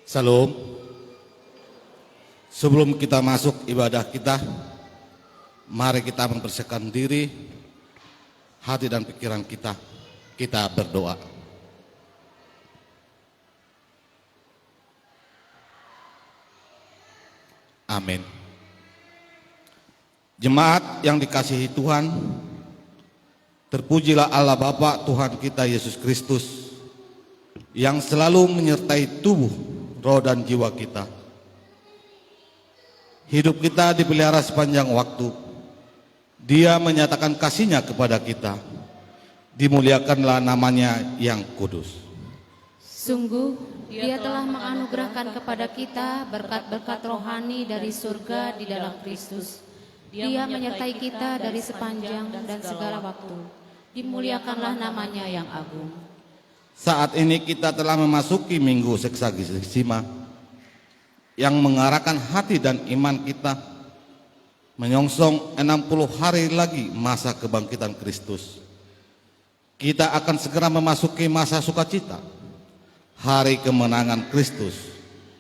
Salam. Sebelum kita masuk ibadah kita, mari kita mempersiapkan diri, hati dan pikiran kita. Kita berdoa. Amin. Jemaat yang dikasihi Tuhan, terpujilah Allah Bapa Tuhan kita Yesus Kristus yang selalu menyertai tubuh, roh dan jiwa kita. Hidup kita dipelihara sepanjang waktu. Dia menyatakan kasih-Nya kepada kita. Dimuliakanlah namanya yang kudus. Sungguh, Dia telah menganugerahkan kepada kita berkat-berkat rohani dari surga di dalam Kristus. Dia menyertai kita dari sepanjang dan segala waktu. Dimuliakanlah namanya yang agung. Saat ini kita telah memasuki Minggu Seksagesima yang mengarahkan hati dan iman kita menyongsong 60 hari lagi masa kebangkitan Kristus. Kita akan segera memasuki masa sukacita, hari kemenangan Kristus,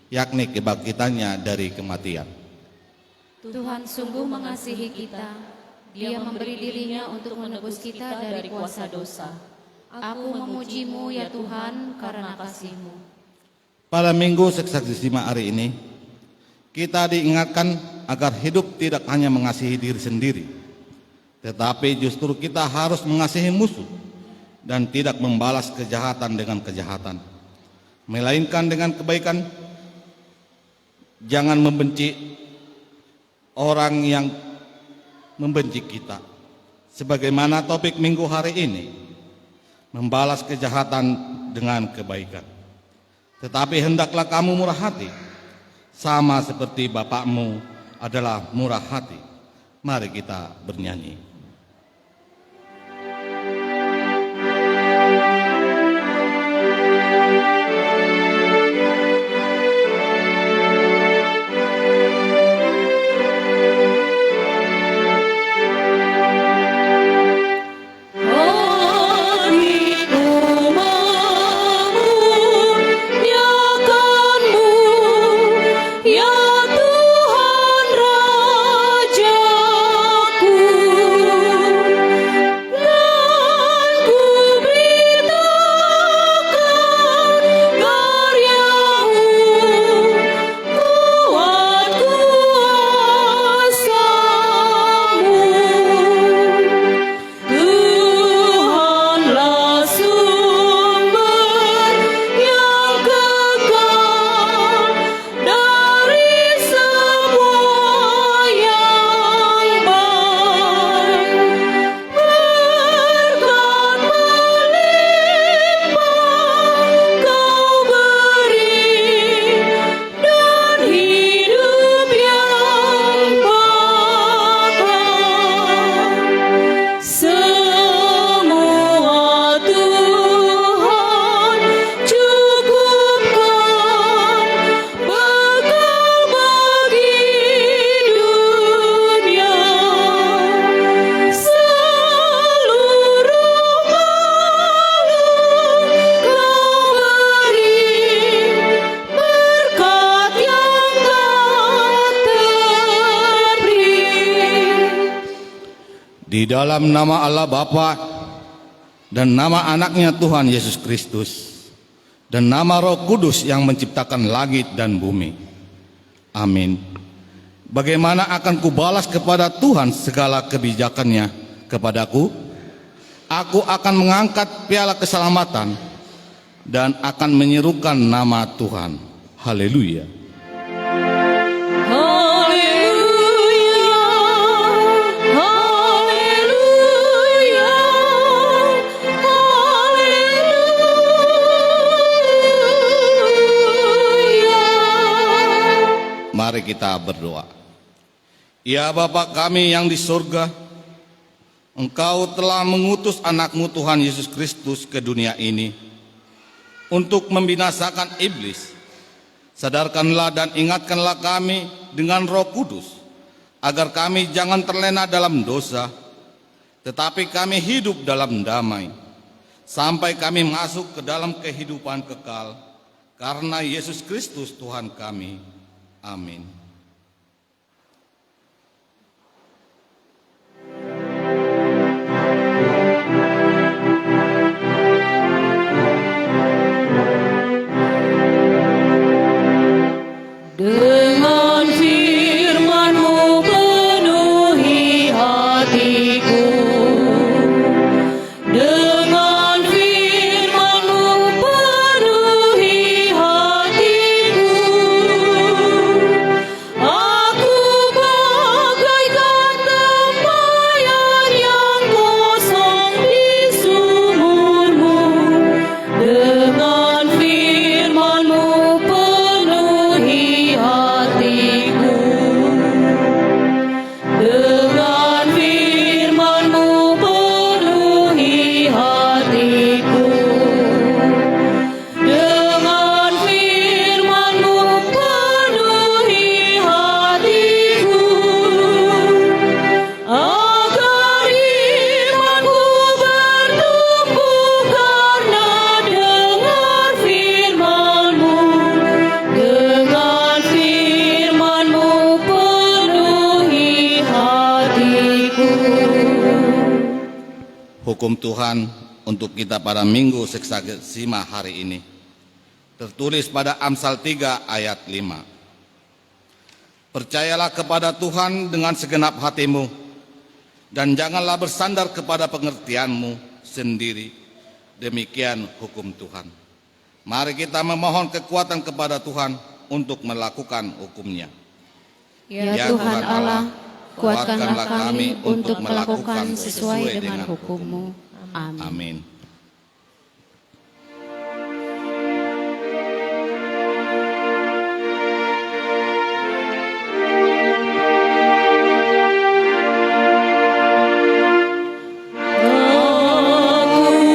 yakni kebangkitannya dari kematian. Tuhan sungguh mengasihi kita. Dia memberi diri-Nya untuk menebus kita dari kuasa dosa. Aku memuji-Mu ya Tuhan karena kasih-Mu. Pada Minggu Seksagesima hari ini, kita diingatkan agar hidup tidak hanya mengasihi diri sendiri, tetapi justru kita harus mengasihi musuh dan tidak membalas kejahatan dengan kejahatan, melainkan dengan kebaikan. Jangan membenci orang yang membenci kita. Sebagaimana topik minggu hari ini, membalas kejahatan dengan kebaikan. Tetapi hendaklah kamu murah hati, sama seperti Bapakmu adalah murah hati. Mari kita bernyanyi. Di dalam nama Allah Bapa dan nama anaknya Tuhan Yesus Kristus dan nama Roh Kudus yang menciptakan langit dan bumi. Amin. Bagaimana akan kubalas kepada Tuhan segala kebijakannya kepadaku? Aku akan mengangkat piala keselamatan dan akan menyerukan nama Tuhan. Haleluya. Mari kita berdoa. Ya Bapa kami yang di surga, Engkau telah mengutus anak-Mu Tuhan Yesus Kristus ke dunia ini untuk membinasakan iblis. Sadarkanlah dan ingatkanlah kami dengan Roh Kudus, agar kami jangan terlena dalam dosa, tetapi kami hidup dalam damai, sampai kami masuk ke dalam kehidupan kekal Karena Yesus Kristus Tuhan kami. Amin. Dengan firman-Mu penuhi hatiku, dengan firman-Mu penuhi hatiku. Aku bagaikan tempayan yang kosong di sumur-Mu, dengan firman-Mu penuhi hatiku, dengan firman-Mu penuhi hatiku, dengan firman-Mu penuhi hatiku, agar imanku bertumbuh karena dengar firman-Mu, dengan firman-Mu penuhi hatiku. Hukum Tuhan untuk kita pada Minggu Seksagesimal hari ini tertulis pada Amsal 3 ayat 5. Percayalah kepada Tuhan dengan segenap hatimu, dan janganlah bersandar kepada pengertianmu sendiri. Demikian hukum Tuhan. Mari kita memohon kekuatan kepada Tuhan untuk melakukan hukumnya. Ya Tuhan Allah, kuatkanlah kami untuk melakukan sesuai dengan hukum-Mu. Amin. Amin.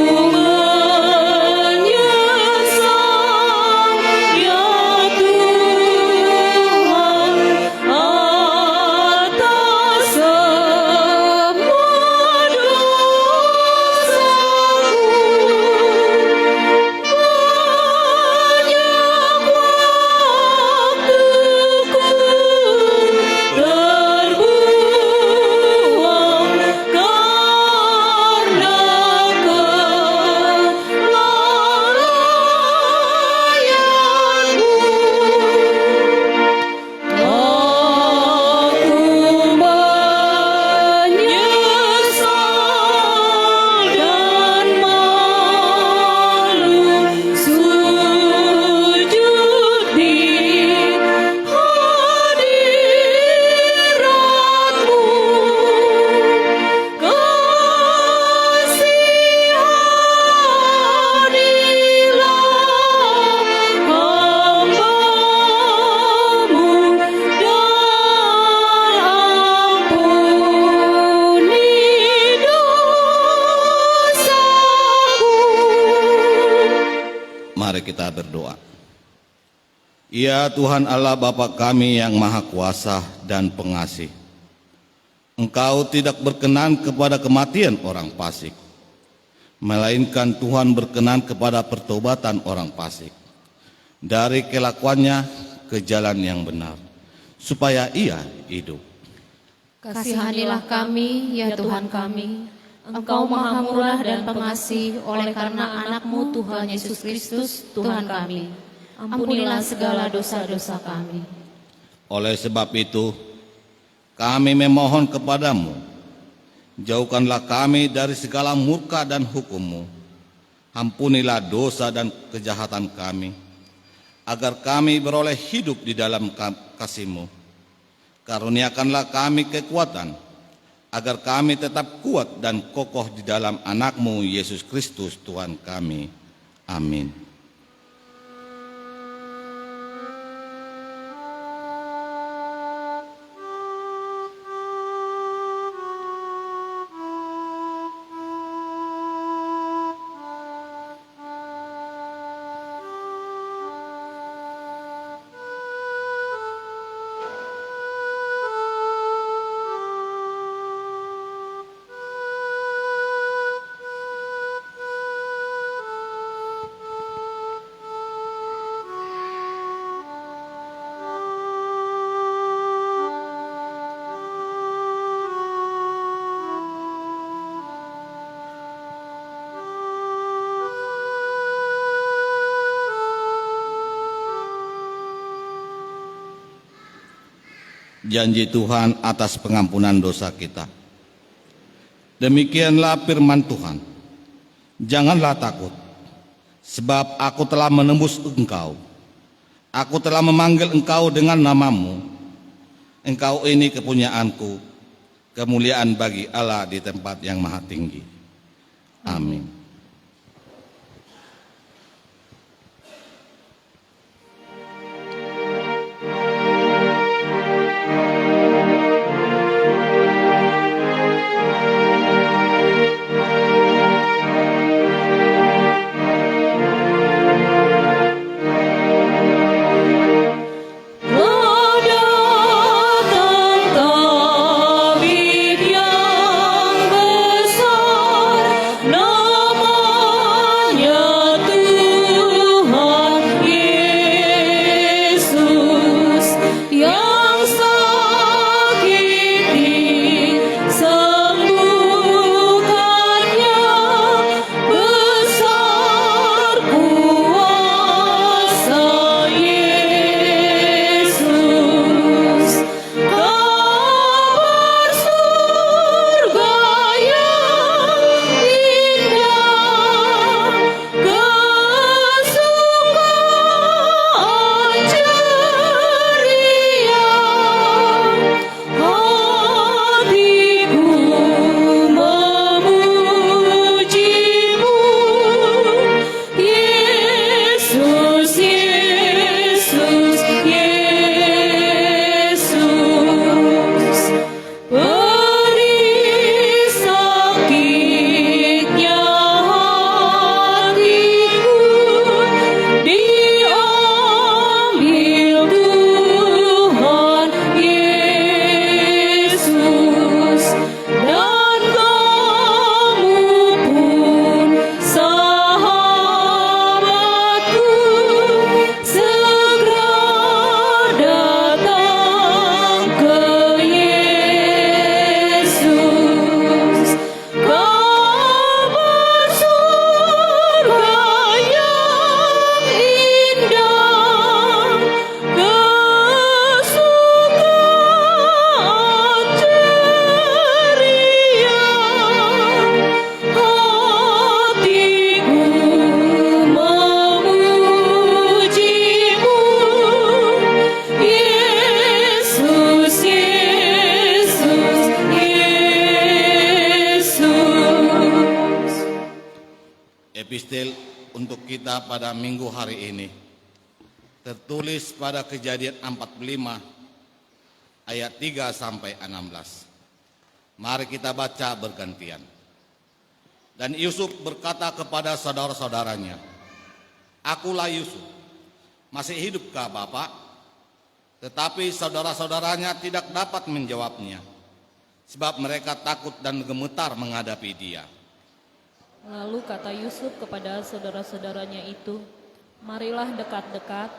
Aku menyesal, ya Tuhan, atas semua Mari kita berdoa. Ya Tuhan Allah Bapa kami yang Maha Kuasa dan Pengasih, Engkau tidak berkenan kepada kematian orang fasik, melainkan Tuhan berkenan kepada pertobatan orang fasik dari kelakuannya ke jalan yang benar, supaya ia hidup. Kasihanilah kami, ya Tuhan kami. Engkau maha murah dan pengasih, oleh karena anak-Mu Tuhan Yesus Kristus, Tuhan kami. Ampunilah segala dosa-dosa kami. Oleh sebab itu, kami memohon kepadamu, jauhkanlah kami dari segala murka dan hukum-Mu. Ampunilah dosa dan kejahatan kami, agar kami beroleh hidup di dalam kasih-Mu. Karuniakanlah kami kekuatan, agar kami tetap kuat dan kokoh di dalam anak-Mu Yesus Kristus Tuhan kami. Amin. janji Tuhan atas pengampunan dosa kita. Demikianlah firman Tuhan. Janganlah takut, sebab aku telah menembus engkau. Aku telah memanggil engkau dengan namamu. Engkau ini kepunyaanku, kemuliaan bagi Allah di tempat yang maha tinggi. Amin. Epistel untuk kita pada minggu hari ini tertulis pada Kejadian 45 ayat 3 sampai 16. Mari kita baca bergantian. Dan Yusuf berkata kepada saudara-saudaranya, "Akulah Yusuf. Masih hidupkah Bapak?" Tetapi saudara-saudaranya tidak dapat menjawabnya, sebab mereka takut dan gemetar menghadapi dia. Lalu kata Yusuf kepada saudara-saudaranya itu, "Marilah dekat-dekat."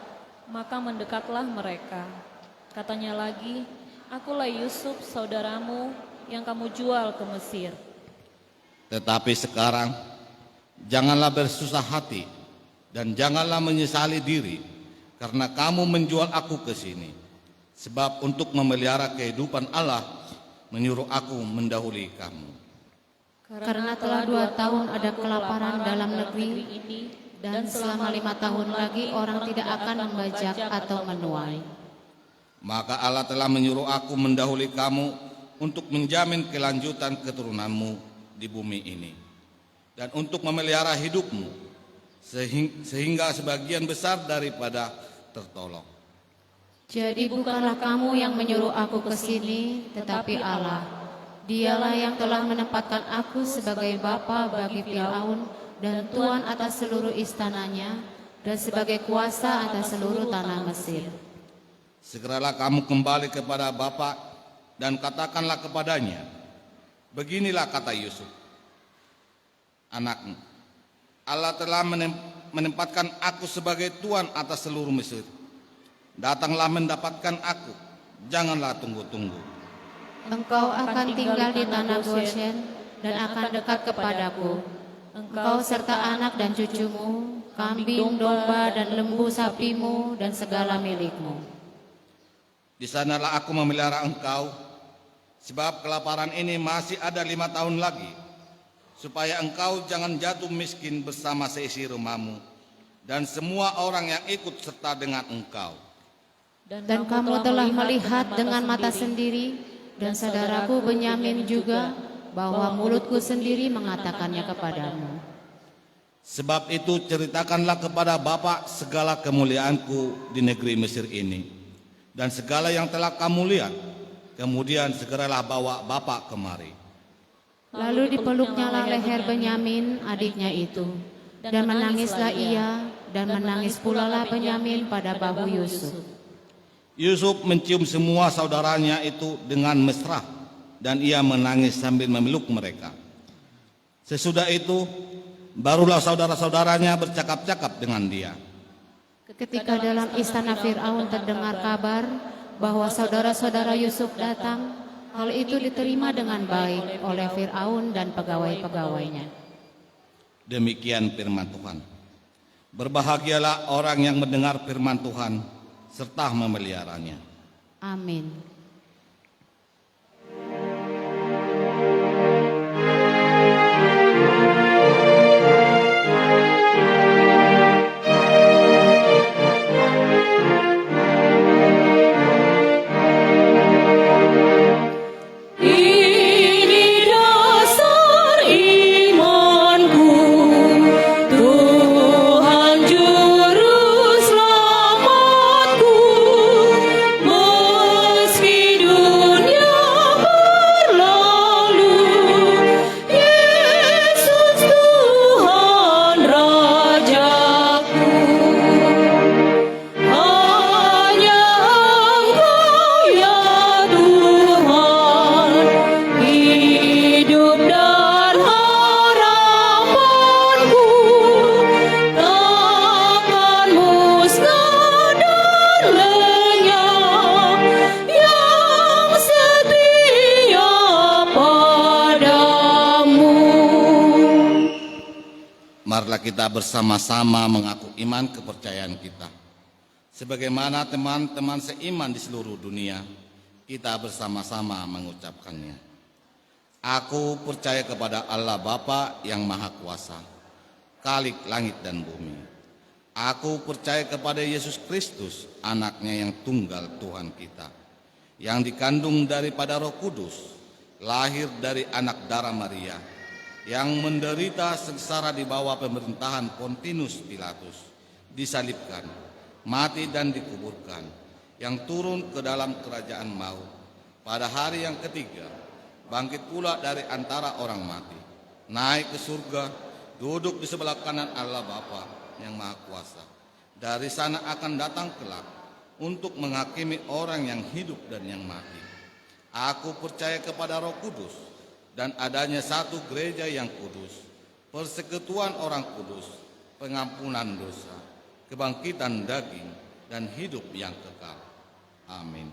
Maka mendekatlah mereka. Katanya lagi, "Akulah Yusuf saudaramu yang kamu jual ke Mesir." Tetapi sekarang janganlah bersusah hati dan janganlah menyesali diri karena kamu menjual aku ke sini. Sebab untuk memelihara kehidupan Allah menyuruh aku mendahului kamu. Karena telah 2 tahun ada kelaparan dalam negeri ini, dan selama 5 tahun lagi orang tidak akan membajak atau menuai. Maka Allah telah menyuruh aku mendahului kamu untuk menjamin kelanjutan keturunanmu di bumi ini, dan untuk memelihara hidupmu, sehingga sebagian besar daripada tertolong. Jadi bukanlah kamu yang menyuruh aku ke sini, tetapi Allah. Dialah yang telah menempatkan aku sebagai bapa bagi Firaun dan tuan atas seluruh istananya dan sebagai kuasa atas seluruh tanah Mesir. Segeralah kamu kembali kepada Bapa dan katakanlah kepadanya, beginilah kata Yusuf, anakmu, Allah telah menempatkan aku sebagai tuan atas seluruh Mesir. Datanglah mendapatkan aku, janganlah tunggu-tunggu. Engkau akan tinggal di tanah Goshen dan akan dekat kepadaku. Engkau serta anak dan cucumu, kambing, domba, dan lembu sapimu, dan segala milikmu. Di sanalah aku memelihara engkau, sebab kelaparan ini masih ada 5 tahun lagi, supaya engkau jangan jatuh miskin bersama seisi rumahmu dan semua orang yang ikut serta dengan engkau. Dan kamu telah melihat dengan mata sendiri, dan saudaraku Benyamin juga, bahwa mulutku sendiri mengatakannya kepadamu. Sebab itu ceritakanlah kepada Bapa segala kemuliaanku di negeri Mesir ini, dan segala yang telah kamu lihat. Kemudian segeralah bawa Bapa kemari. Lalu dipeluknyalah leher Benyamin, adiknya itu, dan menangislah ia, dan menangis pula lah Benyamin pada bahu Yusuf. Yusuf mencium semua saudaranya itu dengan mesra, dan ia menangis sambil memeluk mereka. Sesudah itu, barulah saudara-saudaranya bercakap-cakap dengan dia. Ketika dalam istana Fir'aun terdengar kabar bahwa saudara-saudara Yusuf datang, hal itu diterima dengan baik oleh Fir'aun dan pegawai-pegawainya. Demikian firman Tuhan. Berbahagialah orang yang mendengar firman Tuhan serta memeliharanya. Amin. Marilah kita bersama-sama mengaku iman kepercayaan kita. Sebagaimana teman-teman seiman di seluruh dunia, kita bersama-sama mengucapkannya. Aku percaya kepada Allah Bapa yang Maha Kuasa, Khalik langit dan bumi. Aku percaya kepada Yesus Kristus, anaknya yang tunggal Tuhan kita, yang dikandung daripada Roh Kudus, lahir dari anak darah Maria, yang menderita sengsara di bawah pemerintahan Pontius Pilatus, disalibkan, mati dan dikuburkan, yang turun ke dalam kerajaan maut, pada hari yang ketiga, bangkit pula dari antara orang mati, naik ke surga, duduk di sebelah kanan Allah Bapa yang Maha Kuasa. Dari sana akan datang kelak untuk menghakimi orang yang hidup dan yang mati. Aku percaya kepada Roh Kudus, dan adanya satu gereja yang kudus, persekutuan orang kudus, pengampunan dosa, kebangkitan daging, dan hidup yang kekal. Amin.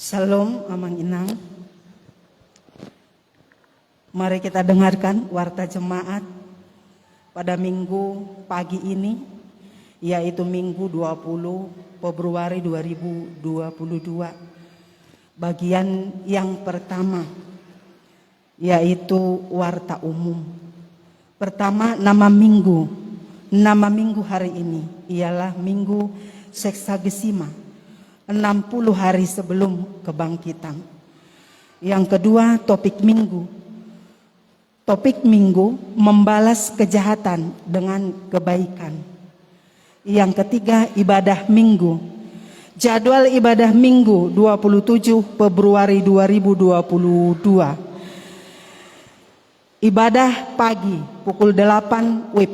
Salam Amang Inang. Mari kita dengarkan warta jemaat pada minggu pagi ini, yaitu Minggu 20 Februari 2022. Bagian yang pertama, yaitu warta umum. Pertama, nama minggu. Nama minggu hari ini ialah Minggu Seksagesima, 60 hari sebelum kebangkitan. Yang kedua, topik minggu. Topik minggu, membalas kejahatan dengan kebaikan. Yang ketiga, ibadah minggu. Jadwal ibadah minggu 27 Februari 2022. Ibadah pagi pukul 8 WIB,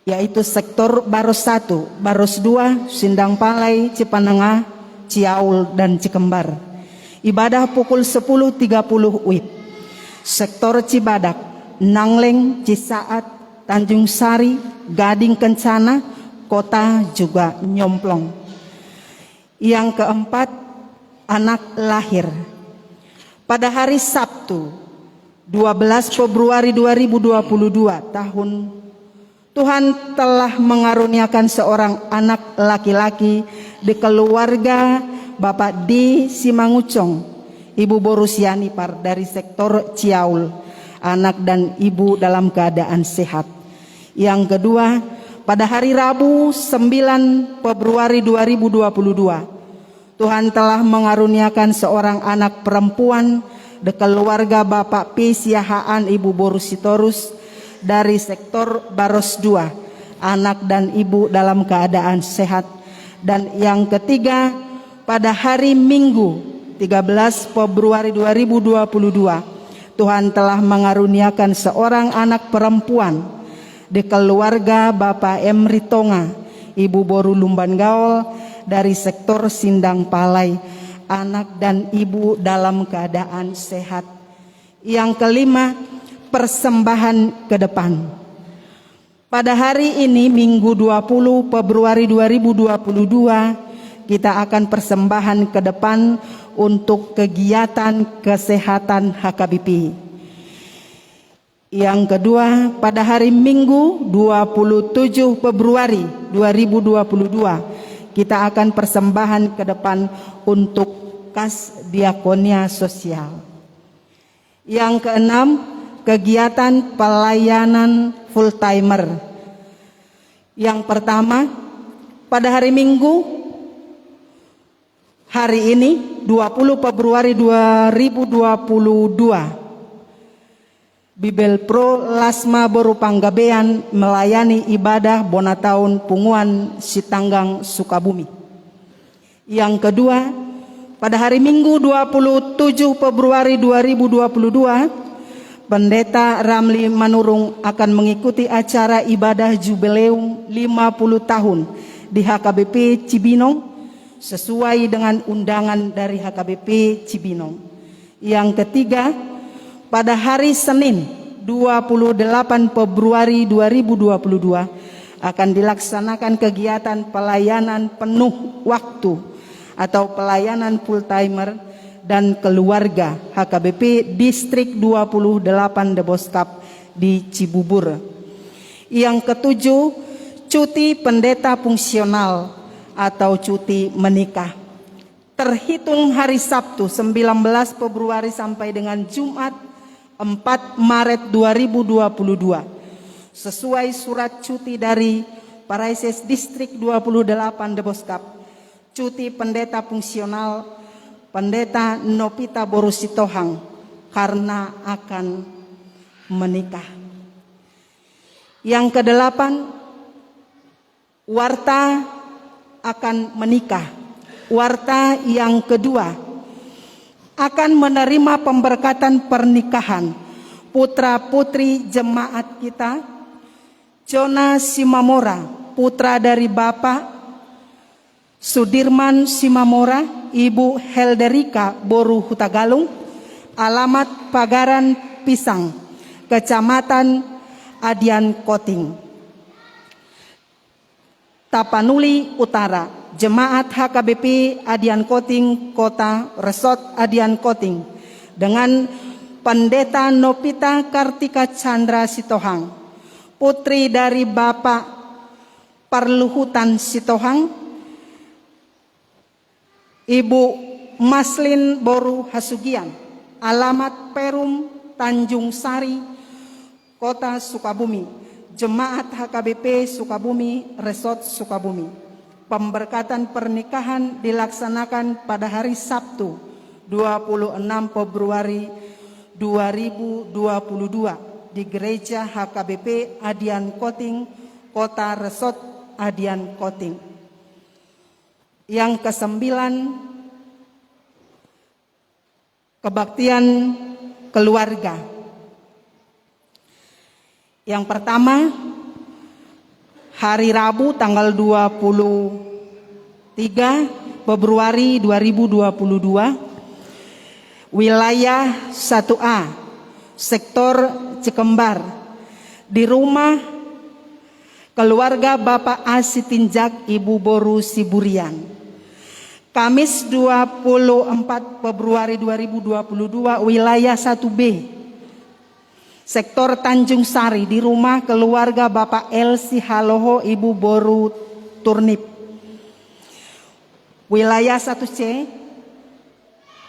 yaitu sektor Baros 1, Baros 2, Sindang Palai, Cipanengah, Ciaul, dan Cikembar. Ibadah pukul 10.30 WIB. sektor Cibadak, Nangleng, Cisaat, Tanjung Sari, Gading Kencana, Kota juga Nyomplong. Yang keempat, anak lahir. Pada hari Sabtu 12 Februari 2022 tahun, Tuhan telah mengaruniakan seorang anak laki-laki di keluarga Bapak D. Simangucong, Ibu Borusiani Par dari sektor Ciaul. Anak dan ibu dalam keadaan sehat. Yang kedua, pada hari Rabu 9 Februari 2022, Tuhan telah mengaruniakan seorang anak perempuan di keluarga Bapak P. Siahaan Ibu Borusitorus dari sektor Baros 2, anak dan ibu dalam keadaan sehat. Dan yang ketiga, pada hari Minggu 13 Februari 2022, Tuhan telah mengaruniakan seorang anak perempuan di keluarga Bapak M. Ritonga, Ibu Boru Lumban Gaol dari sektor Sindang Palai, anak dan ibu dalam keadaan sehat. Yang kelima, persembahan ke depan. Pada hari ini Minggu 20 Februari 2022, kita akan persembahan ke depan untuk kegiatan kesehatan HKBP. Yang kedua, pada hari Minggu 27 Februari 2022, kita akan persembahan ke depan untuk kas diakonia sosial. Yang keenam, kegiatan pelayanan full timer. Yang pertama, pada hari Minggu hari ini 20 Februari 2022, Bibel Pro Lasma Boru Panggabean melayani ibadah Bonataun Punguan Sitanggang Sukabumi. Yang kedua, pada hari Minggu 27 Februari 2022, Pendeta Ramli Manurung akan mengikuti acara ibadah Jubileum 50 tahun di HKBP Cibinong sesuai dengan undangan dari HKBP Cibinong. Yang ketiga, pada hari Senin 28 Februari 2022 akan dilaksanakan kegiatan pelayanan penuh waktu atau pelayanan full timer dan keluarga HKBP Distrik 28 Deboskap di Cibubur. Yang ketujuh, cuti pendeta fungsional atau cuti menikah. Terhitung hari Sabtu 19 Februari sampai dengan Jumat 4 Maret 2022 sesuai surat cuti dari Paraises Distrik 28 Deboskap, cuti pendeta fungsional Pendeta Nopita Borusitohang karena akan menikah. Yang kedelapan, Warta akan menikah. Warta yang kedua akan menerima pemberkatan pernikahan putra putri jemaat kita, Jona Simamora, putra dari Bapak Sudirman Simamora, Ibu Helderika Boru Hutagalung, alamat Pagaran Pisang, Kecamatan Adian Koting, Tapanuli Utara, Jemaat HKBP Adian Koting, Kota Resort Adian Koting, dengan Pendeta Nopita Kartika Chandra Sitohang, putri dari Bapak Parluhutan Sitohang, Ibu Maslin Boru Hasugian, alamat Perum Tanjung Sari, Kota Sukabumi, Jemaat HKBP Sukabumi, Resort Sukabumi. Pemberkatan pernikahan dilaksanakan pada hari Sabtu 26 Februari 2022 di Gereja HKBP Adian Koting, Kota Resort Adian Koting. Yang kesembilan, kebaktian keluarga. Yang pertama, hari Rabu tanggal 23 Februari 2022, wilayah 1A, sektor Cikembar, di rumah keluarga Bapak Asi Tinjak, Ibu Boru Siburian. Kamis 24 Februari 2022, wilayah 1B, sektor Tanjung Sari, di rumah keluarga Bapak Elsi Haloho, Ibu Boru Turnip. Wilayah 1C,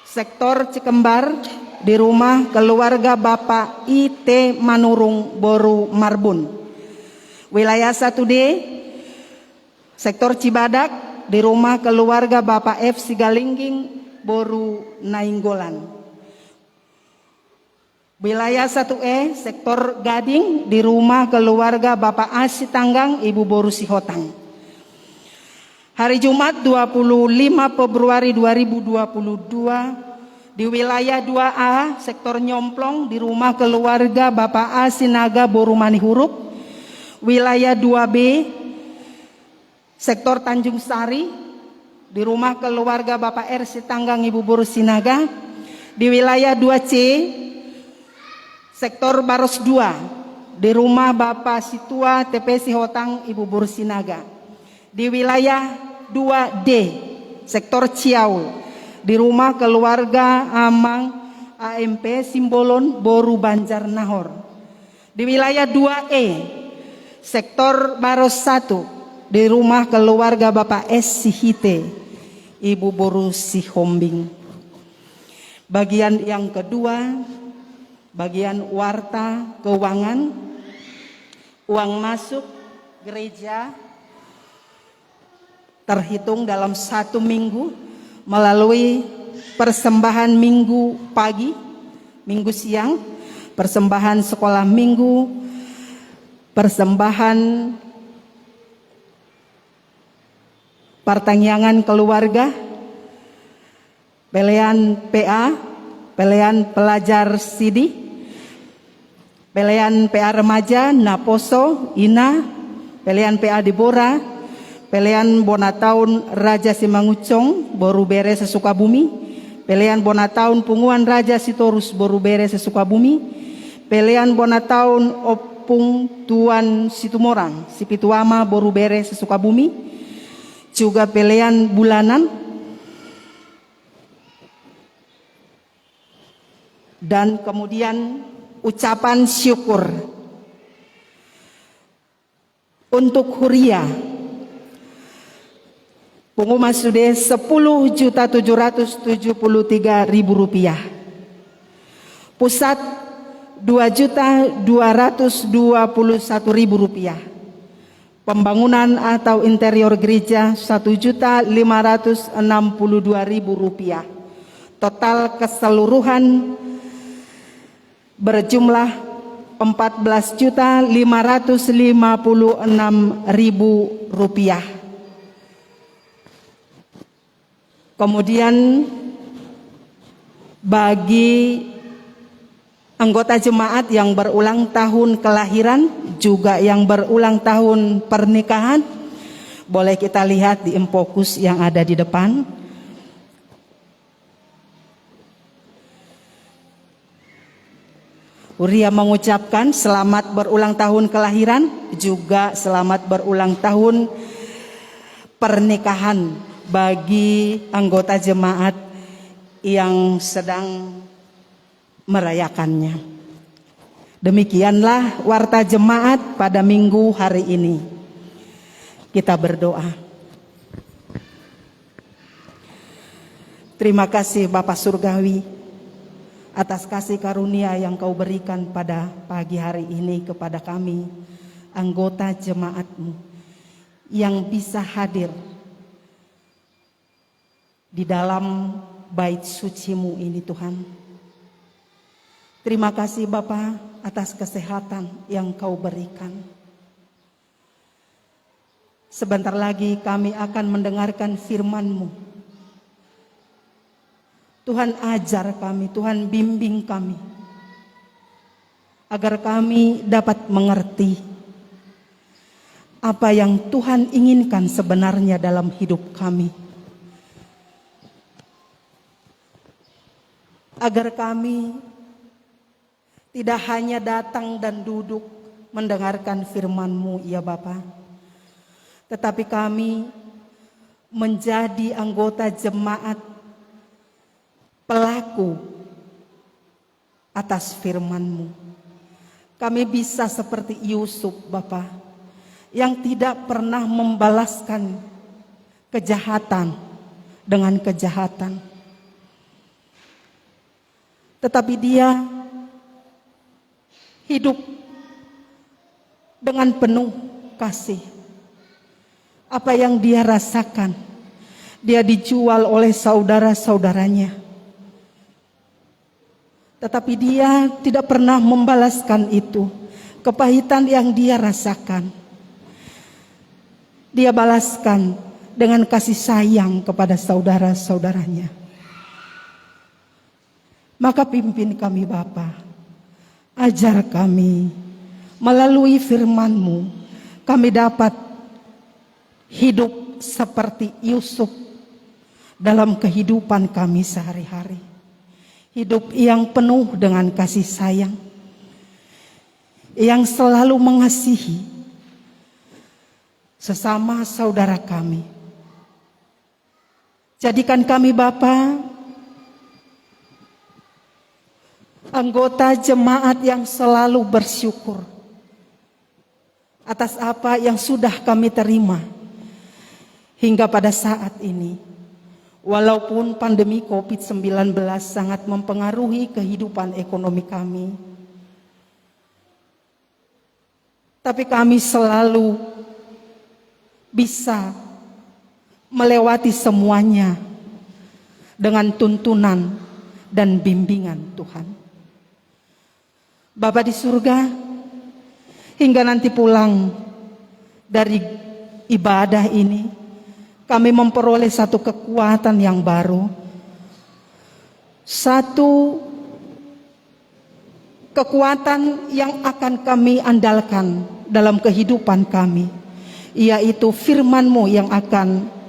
sektor Cikembar, di rumah keluarga Bapak IT Manurung, Boru Marbun. Wilayah 1D, sektor Cibadak, di rumah keluarga Bapak F. Sigalingging, Boru Nainggolan. Wilayah 1E, sektor Gading, di rumah keluarga Bapak Asi Tanggang, Ibu Boru Sihotang. Hari Jumat 25 Februari 2022, di wilayah 2A, sektor Nyomplong, di rumah keluarga Bapak A. Sinaga, Boru Manihurup. Wilayah 2B, sektor Tanjung Sari, di rumah keluarga Bapak R. Sitanggang, Ibu Boru Sinaga. Di wilayah 2C, sektor Baros 2, di rumah Bapak Situa TP Sihotang, Ibu Boru Sinaga. Di wilayah 2D, sektor Ciaul, di rumah keluarga Amang AMP Simbolon, Boru Banjar Nahor. Di wilayah 2E, sektor Baros 1, di rumah keluarga Bapak S. Sihite, Ibu Boru Sihombing. Bagian yang kedua, bagian warta keuangan, uang masuk gereja terhitung dalam 1 minggu melalui persembahan minggu pagi, minggu siang, persembahan sekolah minggu, persembahan pertangyangan keluarga, pelean PA, pelean pelajar Sidi, pelean PA remaja Naposo, Ina, pelean PA Dibora, pelean Bonataun Raja Simangucong, Boru Bere Sesukabumi, pelean Bonataun Punguan Raja Sitorus, Boru Bere Sesukabumi, pelean Bonataun Opung Tuan Situmorang, Sipituama, Boru Bere Sesukabumi, juga pelean bulanan, dan kemudian ucapan syukur untuk Huria. Pengumuman sudah Rp10.773.000, pusat Rp2.221.000, pembangunan atau interior gereja Rp1.562.000, total keseluruhan berjumlah Rp14.556.000. Kemudian bagi anggota jemaat yang berulang tahun kelahiran, juga yang berulang tahun pernikahan, boleh kita lihat di Empokus yang ada di depan. Huria mengucapkan selamat berulang tahun kelahiran, juga selamat berulang tahun pernikahan bagi anggota jemaat yang sedang merayakannya. Demikianlah warta jemaat pada minggu hari ini. Kita berdoa. Terima kasih Bapa Surgawi atas kasih karunia yang Kau berikan pada pagi hari ini kepada kami, anggota jemaat-Mu yang bisa hadir di dalam bait suci-Mu ini, Tuhan. Terima kasih Bapa atas kesehatan yang Kau berikan. Sebentar lagi kami akan mendengarkan firman-Mu. Tuhan ajar kami, Tuhan bimbing kami, agar kami dapat mengerti apa yang Tuhan inginkan sebenarnya dalam hidup kami. Agar kami tidak hanya datang dan duduk mendengarkan firman-Mu ya Bapa, tetapi kami menjadi anggota jemaat pelaku atas firman-Mu. Kami bisa seperti Yusuf Bapa, yang tidak pernah membalaskan kejahatan dengan kejahatan, tetapi dia hidup dengan penuh kasih. Apa yang dia rasakan, dia dijual oleh saudara-saudaranya, tetapi dia tidak pernah membalaskan itu. Kepahitan yang dia rasakan, dia balaskan dengan kasih sayang kepada saudara-saudaranya. Maka pimpin kami Bapa, ajar kami melalui firman-Mu, kami dapat hidup seperti Yusuf dalam kehidupan kami sehari-hari. Hidup yang penuh dengan kasih sayang, yang selalu mengasihi sesama saudara kami. Jadikan kami Bapa anggota jemaat yang selalu bersyukur atas apa yang sudah kami terima hingga pada saat ini. Walaupun pandemi COVID-19 sangat mempengaruhi kehidupan ekonomi kami, tapi kami selalu bisa melewati semuanya dengan tuntunan dan bimbingan Tuhan. Bapa di surga, hingga nanti pulang dari ibadah ini, kami memperoleh satu kekuatan yang baru, satu kekuatan yang akan kami andalkan dalam kehidupan kami, yaitu firman-Mu yang akan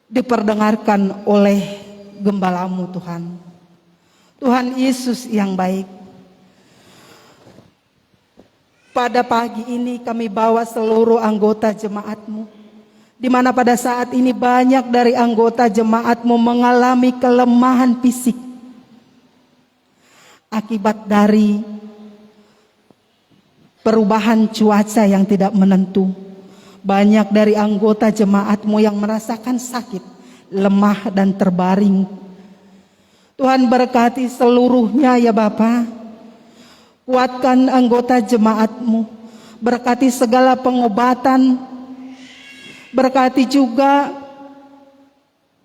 diperdengarkan oleh gembala-Mu Tuhan. Tuhan Yesus yang baik, pada pagi ini kami bawa seluruh anggota jemaat-Mu, di mana pada saat ini banyak dari anggota jemaat-Mu mengalami kelemahan fisik akibat dari perubahan cuaca yang tidak menentu. Banyak dari anggota jemaat-Mu yang merasakan sakit, lemah dan terbaring. Tuhan berkati seluruhnya ya Bapa. Kuatkan anggota jemaat-Mu, berkati segala pengobatan, berkati juga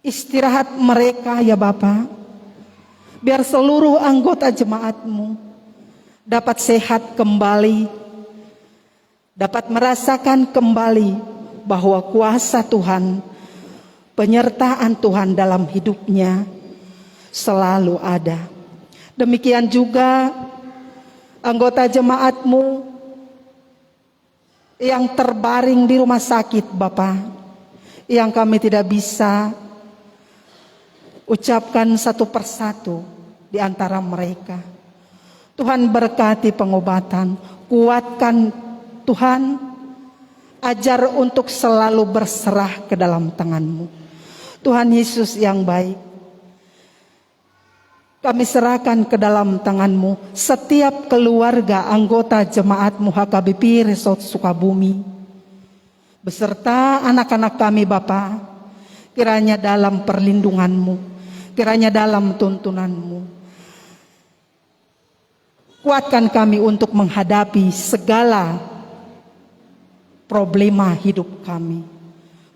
istirahat mereka ya Bapa. Biar seluruh anggota jemaat-Mu dapat sehat kembali, dapat merasakan kembali bahwa kuasa Tuhan, penyertaan Tuhan dalam hidupnya selalu ada. Demikian juga anggota jemaat-Mu yang terbaring di rumah sakit Bapa, yang kami tidak bisa ucapkan satu persatu di antara mereka. Tuhan berkati pengobatan, kuatkan Tuhan, ajar untuk selalu berserah ke dalam tangan-Mu. Tuhan Yesus yang baik, kami serahkan ke dalam tangan-Mu setiap keluarga anggota jemaat-Mu HKBP Resort Sukabumi, beserta anak-anak kami Bapa, kiranya dalam perlindungan-Mu, kiranya dalam tuntunan-Mu. Kuatkan kami untuk menghadapi segala problema hidup kami.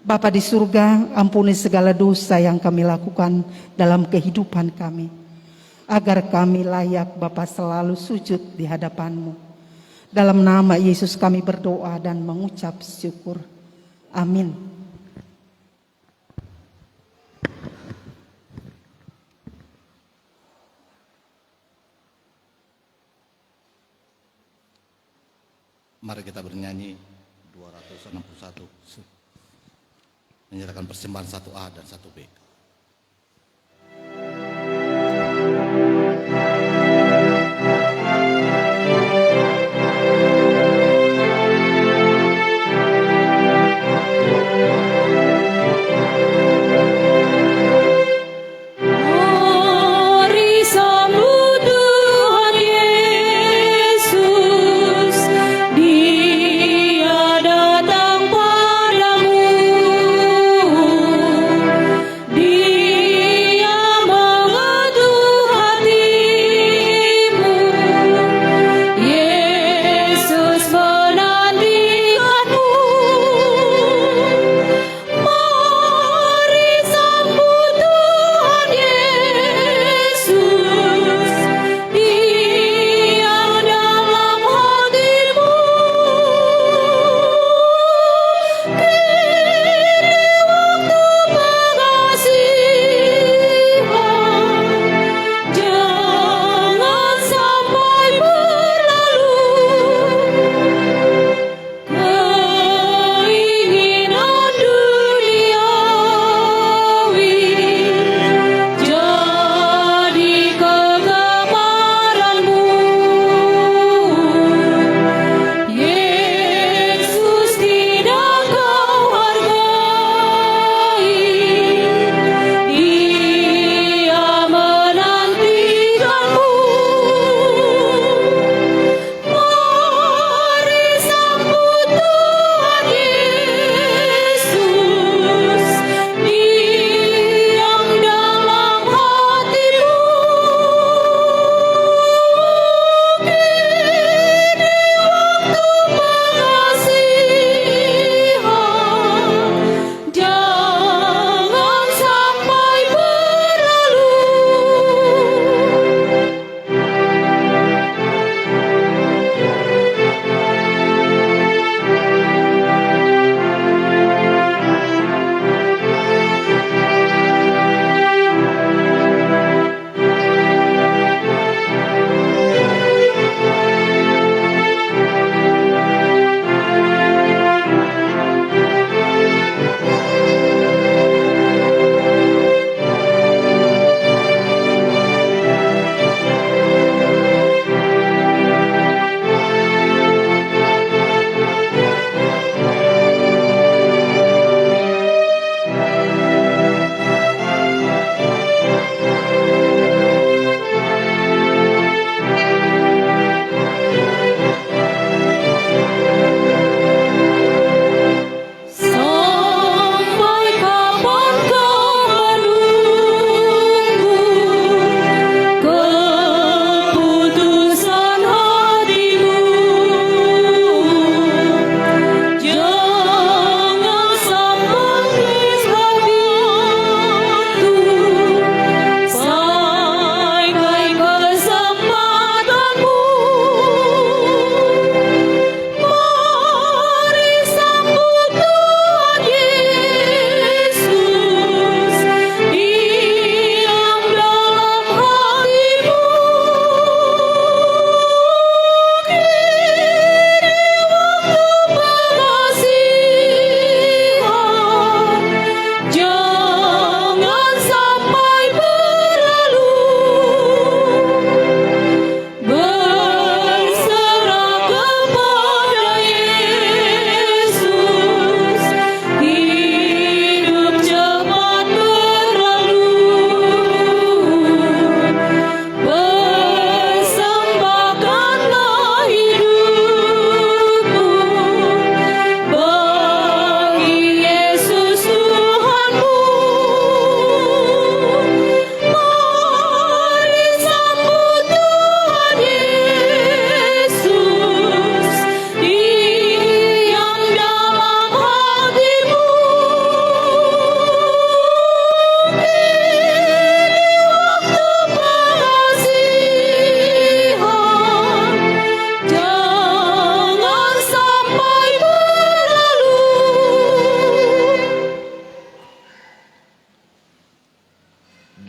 Bapa di surga, ampuni segala dosa yang kami lakukan dalam kehidupan kami, agar kami layak Bapa selalu sujud di hadapan-Mu. Dalam nama Yesus kami berdoa dan mengucap syukur. Amin. Mari kita bernyanyi 261, menyerahkan persembahan 1A dan 1B.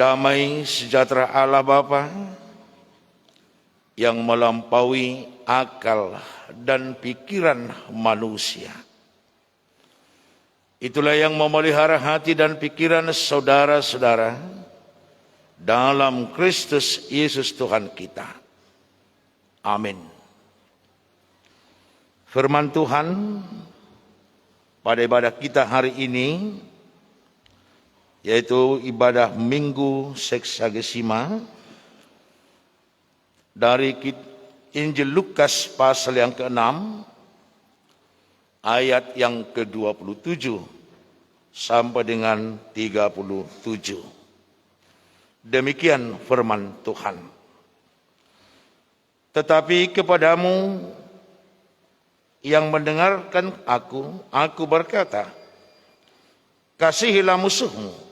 Damai sejahtera Allah Bapa yang melampaui akal dan pikiran manusia, itulah yang memelihara hati dan pikiran saudara-saudara dalam Kristus Yesus Tuhan kita. Amin. Firman Tuhan pada ibadah kita hari ini, yaitu ibadah Minggu Seksagesima, dari Injil Lukas pasal yang ke-6 ayat yang ke-27 sampai dengan 37. Demikian firman Tuhan. Tetapi kepadamu yang mendengarkan aku berkata, kasihilah musuhmu,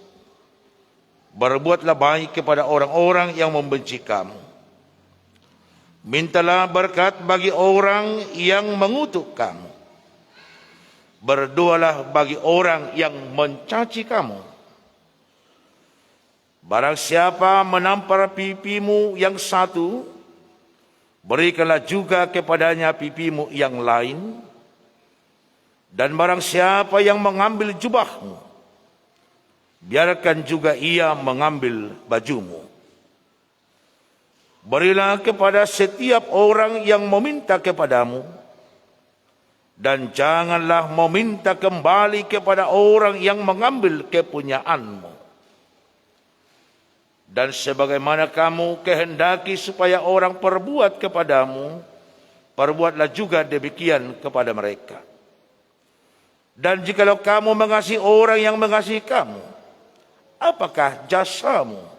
berbuatlah baik kepada orang-orang yang membenci kamu. Mintalah berkat bagi orang yang mengutuk kamu. Berdoalah bagi orang yang mencaci kamu. Barang siapa menampar pipimu yang satu, berikanlah juga kepadanya pipimu yang lain. Dan barang siapa yang mengambil jubahmu, biarkan juga ia mengambil bajumu. Berilah kepada setiap orang yang meminta kepadamu, dan janganlah meminta kembali kepada orang yang mengambil kepunyaanmu. Dan sebagaimana kamu kehendaki supaya orang perbuat kepadamu, perbuatlah juga demikian kepada mereka. Dan jikalau kamu mengasihi orang yang mengasihi kamu, apakah jasamu?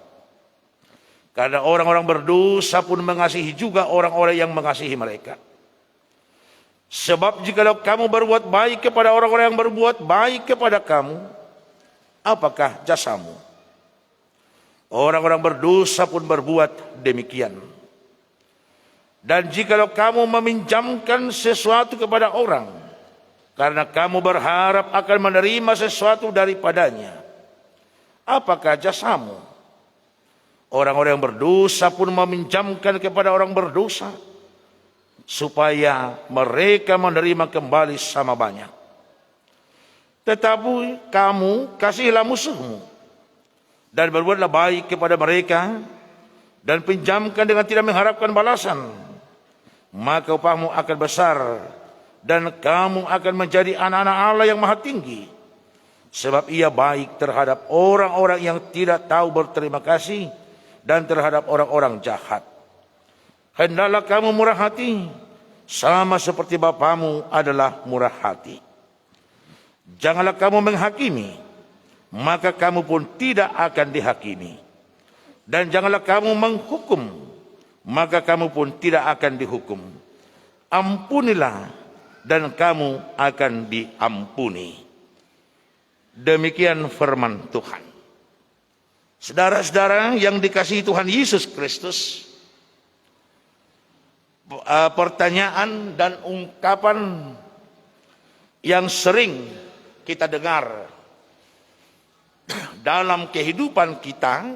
Karena orang-orang berdosa pun mengasihi juga orang-orang yang mengasihi mereka. Sebab jikalau kamu berbuat baik kepada orang-orang yang berbuat baik kepada kamu, apakah jasamu? Orang-orang berdosa pun berbuat demikian. Dan jikalau kamu meminjamkan sesuatu kepada orang, karena kamu berharap akan menerima sesuatu daripadanya, apakah jasamu? Orang-orang yang berdosa pun meminjamkan kepada orang berdosa, supaya mereka menerima kembali sama banyak. Tetapi kamu kasihilah musuhmu, dan berbuatlah baik kepada mereka, dan pinjamkan dengan tidak mengharapkan balasan. Maka upahmu akan besar, dan kamu akan menjadi anak-anak Allah yang maha tinggi. Sebab ia baik terhadap orang-orang yang tidak tahu berterima kasih, dan terhadap orang-orang jahat. Hendaklah kamu murah hati, sama seperti Bapamu adalah murah hati. Janganlah kamu menghakimi, maka kamu pun tidak akan dihakimi. Dan janganlah kamu menghukum, maka kamu pun tidak akan dihukum. Ampunilah, dan kamu akan diampuni. Demikian firman Tuhan. Saudara-saudara yang dikasihi Tuhan Yesus Kristus, pertanyaan dan ungkapan yang sering kita dengar dalam kehidupan kita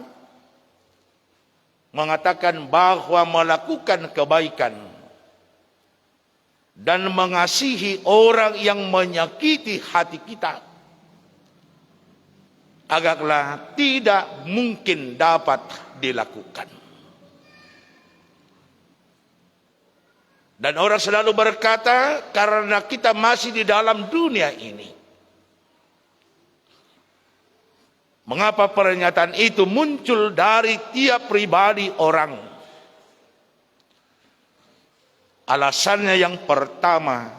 mengatakan bahwa melakukan kebaikan dan mengasihi orang yang menyakiti hati kita agaklah tidak mungkin dapat dilakukan. Dan orang selalu berkata, karena kita masih di dalam dunia ini. Mengapa pernyataan itu muncul dari tiap pribadi orang? Alasannya yang pertama,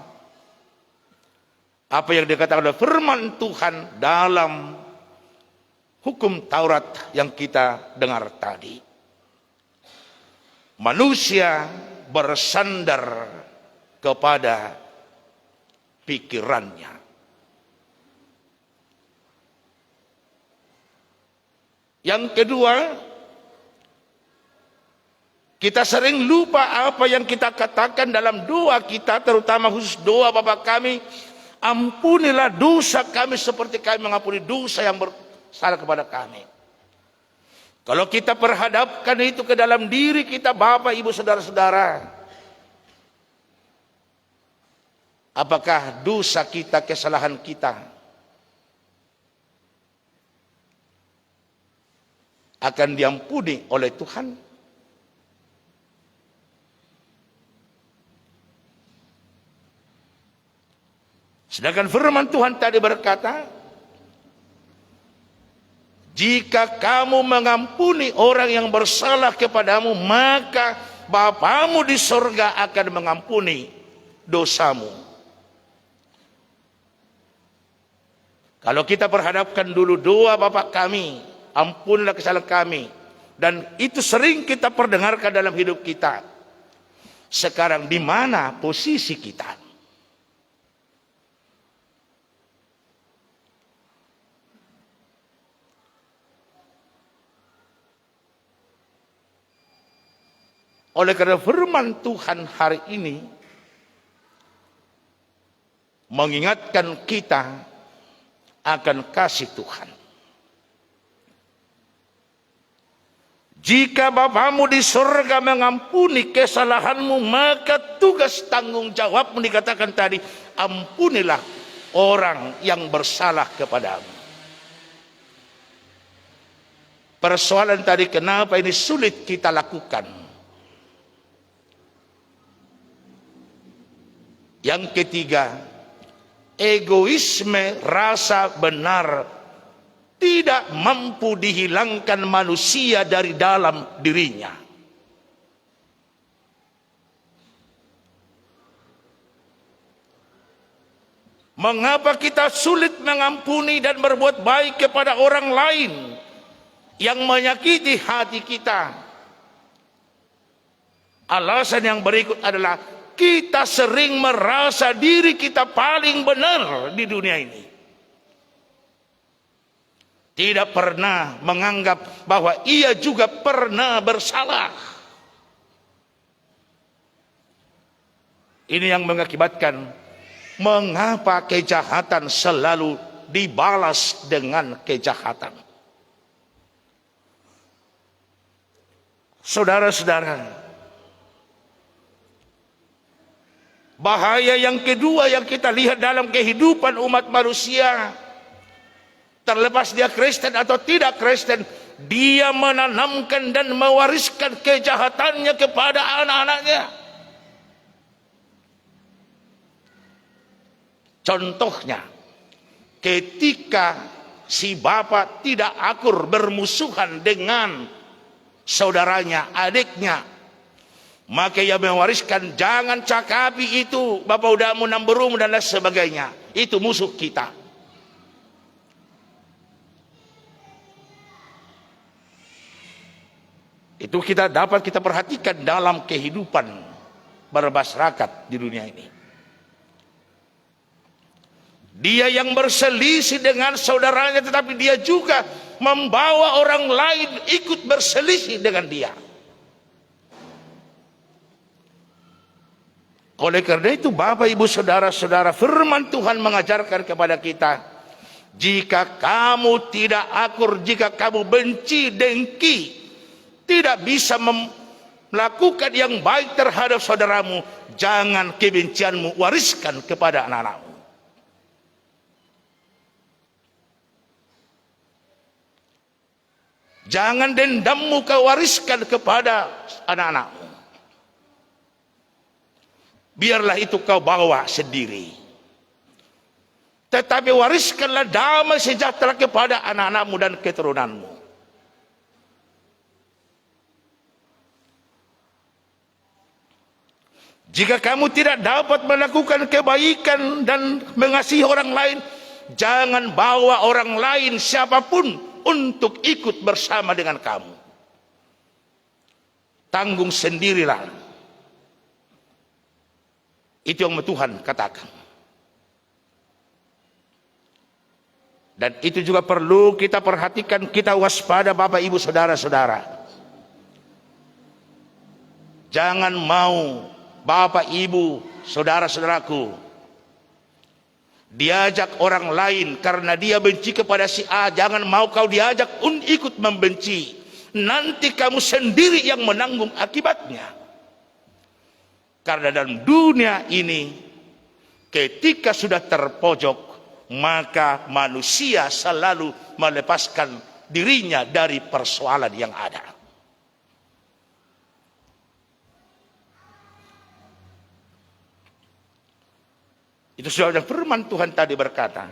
apa yang dikatakan oleh firman Tuhan dalam hukum Taurat yang kita dengar tadi. Manusia bersandar kepada pikirannya. Yang kedua, kita sering lupa apa yang kita katakan dalam doa kita, terutama khusus doa Bapa kami, ampunilah dosa kami seperti kami mengampuni dosa yang bersalah kepada kami. Kalau kita perhadapkan itu ke dalam diri kita, Bapak, Ibu, Saudara-saudara, apakah dosa kita, kesalahan kita akan diampuni oleh Tuhan? Sedangkan firman Tuhan tadi berkata, jika kamu mengampuni orang yang bersalah kepadamu, maka Bapamu di sorga akan mengampuni dosamu. Kalau kita perhadapkan dulu doa Bapa kami, ampunilah kesalahan kami, dan itu sering kita perdengarkan dalam hidup kita. Sekarang di mana posisi kita? Oleh karena firman Tuhan hari ini mengingatkan kita akan kasih Tuhan. Jika Bapamu di surga mengampuni kesalahanmu, maka tugas tanggung jawabmu dikatakan tadi, ampunilah orang yang bersalah kepadamu. Persoalan tadi, kenapa ini sulit kita lakukan? Yang ketiga, egoisme rasa benar tidak mampu dihilangkan manusia dari dalam dirinya. Mengapa kita sulit mengampuni dan berbuat baik kepada orang lain yang menyakiti hati kita? Alasan yang berikut adalah kita sering merasa diri kita paling benar di dunia ini. Tidak pernah menganggap bahwa ia juga pernah bersalah. Ini yang mengakibatkan mengapa kejahatan selalu dibalas dengan kejahatan. Saudara-saudara, bahaya yang kedua yang kita lihat dalam kehidupan umat manusia, terlepas dia Kristen atau tidak Kristen, dia menanamkan dan mewariskan kejahatannya kepada anak-anaknya. Contohnya, ketika si bapak tidak akur bermusuhan dengan saudaranya, adiknya, maka ia mewariskan, jangan cakapi itu, bapak udah menamburum dan lain sebagainya. Itu musuh kita. Itu dapat kita perhatikan dalam kehidupan bermasyarakat di dunia ini. Dia yang berselisih dengan saudaranya, tetapi dia juga membawa orang lain ikut berselisih dengan dia. Oleh karena itu, Bapak, Ibu, Saudara-saudara, firman Tuhan mengajarkan kepada kita, jika kamu tidak akur, jika kamu benci, dengki, tidak bisa melakukan yang baik terhadap saudaramu, jangan kebencianmu wariskan kepada anak-anakmu. Jangan dendammu kau wariskan kepada anak-anakmu. Biarlah itu kau bawa sendiri. Tetapi wariskanlah damai sejahtera kepada anak-anakmu dan keturunanmu. Jika kamu tidak dapat melakukan kebaikan dan mengasihi orang lain, jangan bawa orang lain siapapun untuk ikut bersama dengan kamu. Tanggung sendirilah. Itu yang Tuhan katakan. Dan itu juga perlu kita perhatikan, kita waspada Bapak, Ibu, Saudara-saudara. Jangan mau Bapak, Ibu, Saudara-saudaraku diajak orang lain karena dia benci kepada si A, jangan mau kau diajak ikut membenci. nanti kamu sendiri yang menanggung akibatnya. Karena dalam dunia ini, ketika sudah terpojok, maka manusia selalu melepaskan dirinya dari persoalan yang ada. Itu sebabnya firman Tuhan tadi berkata,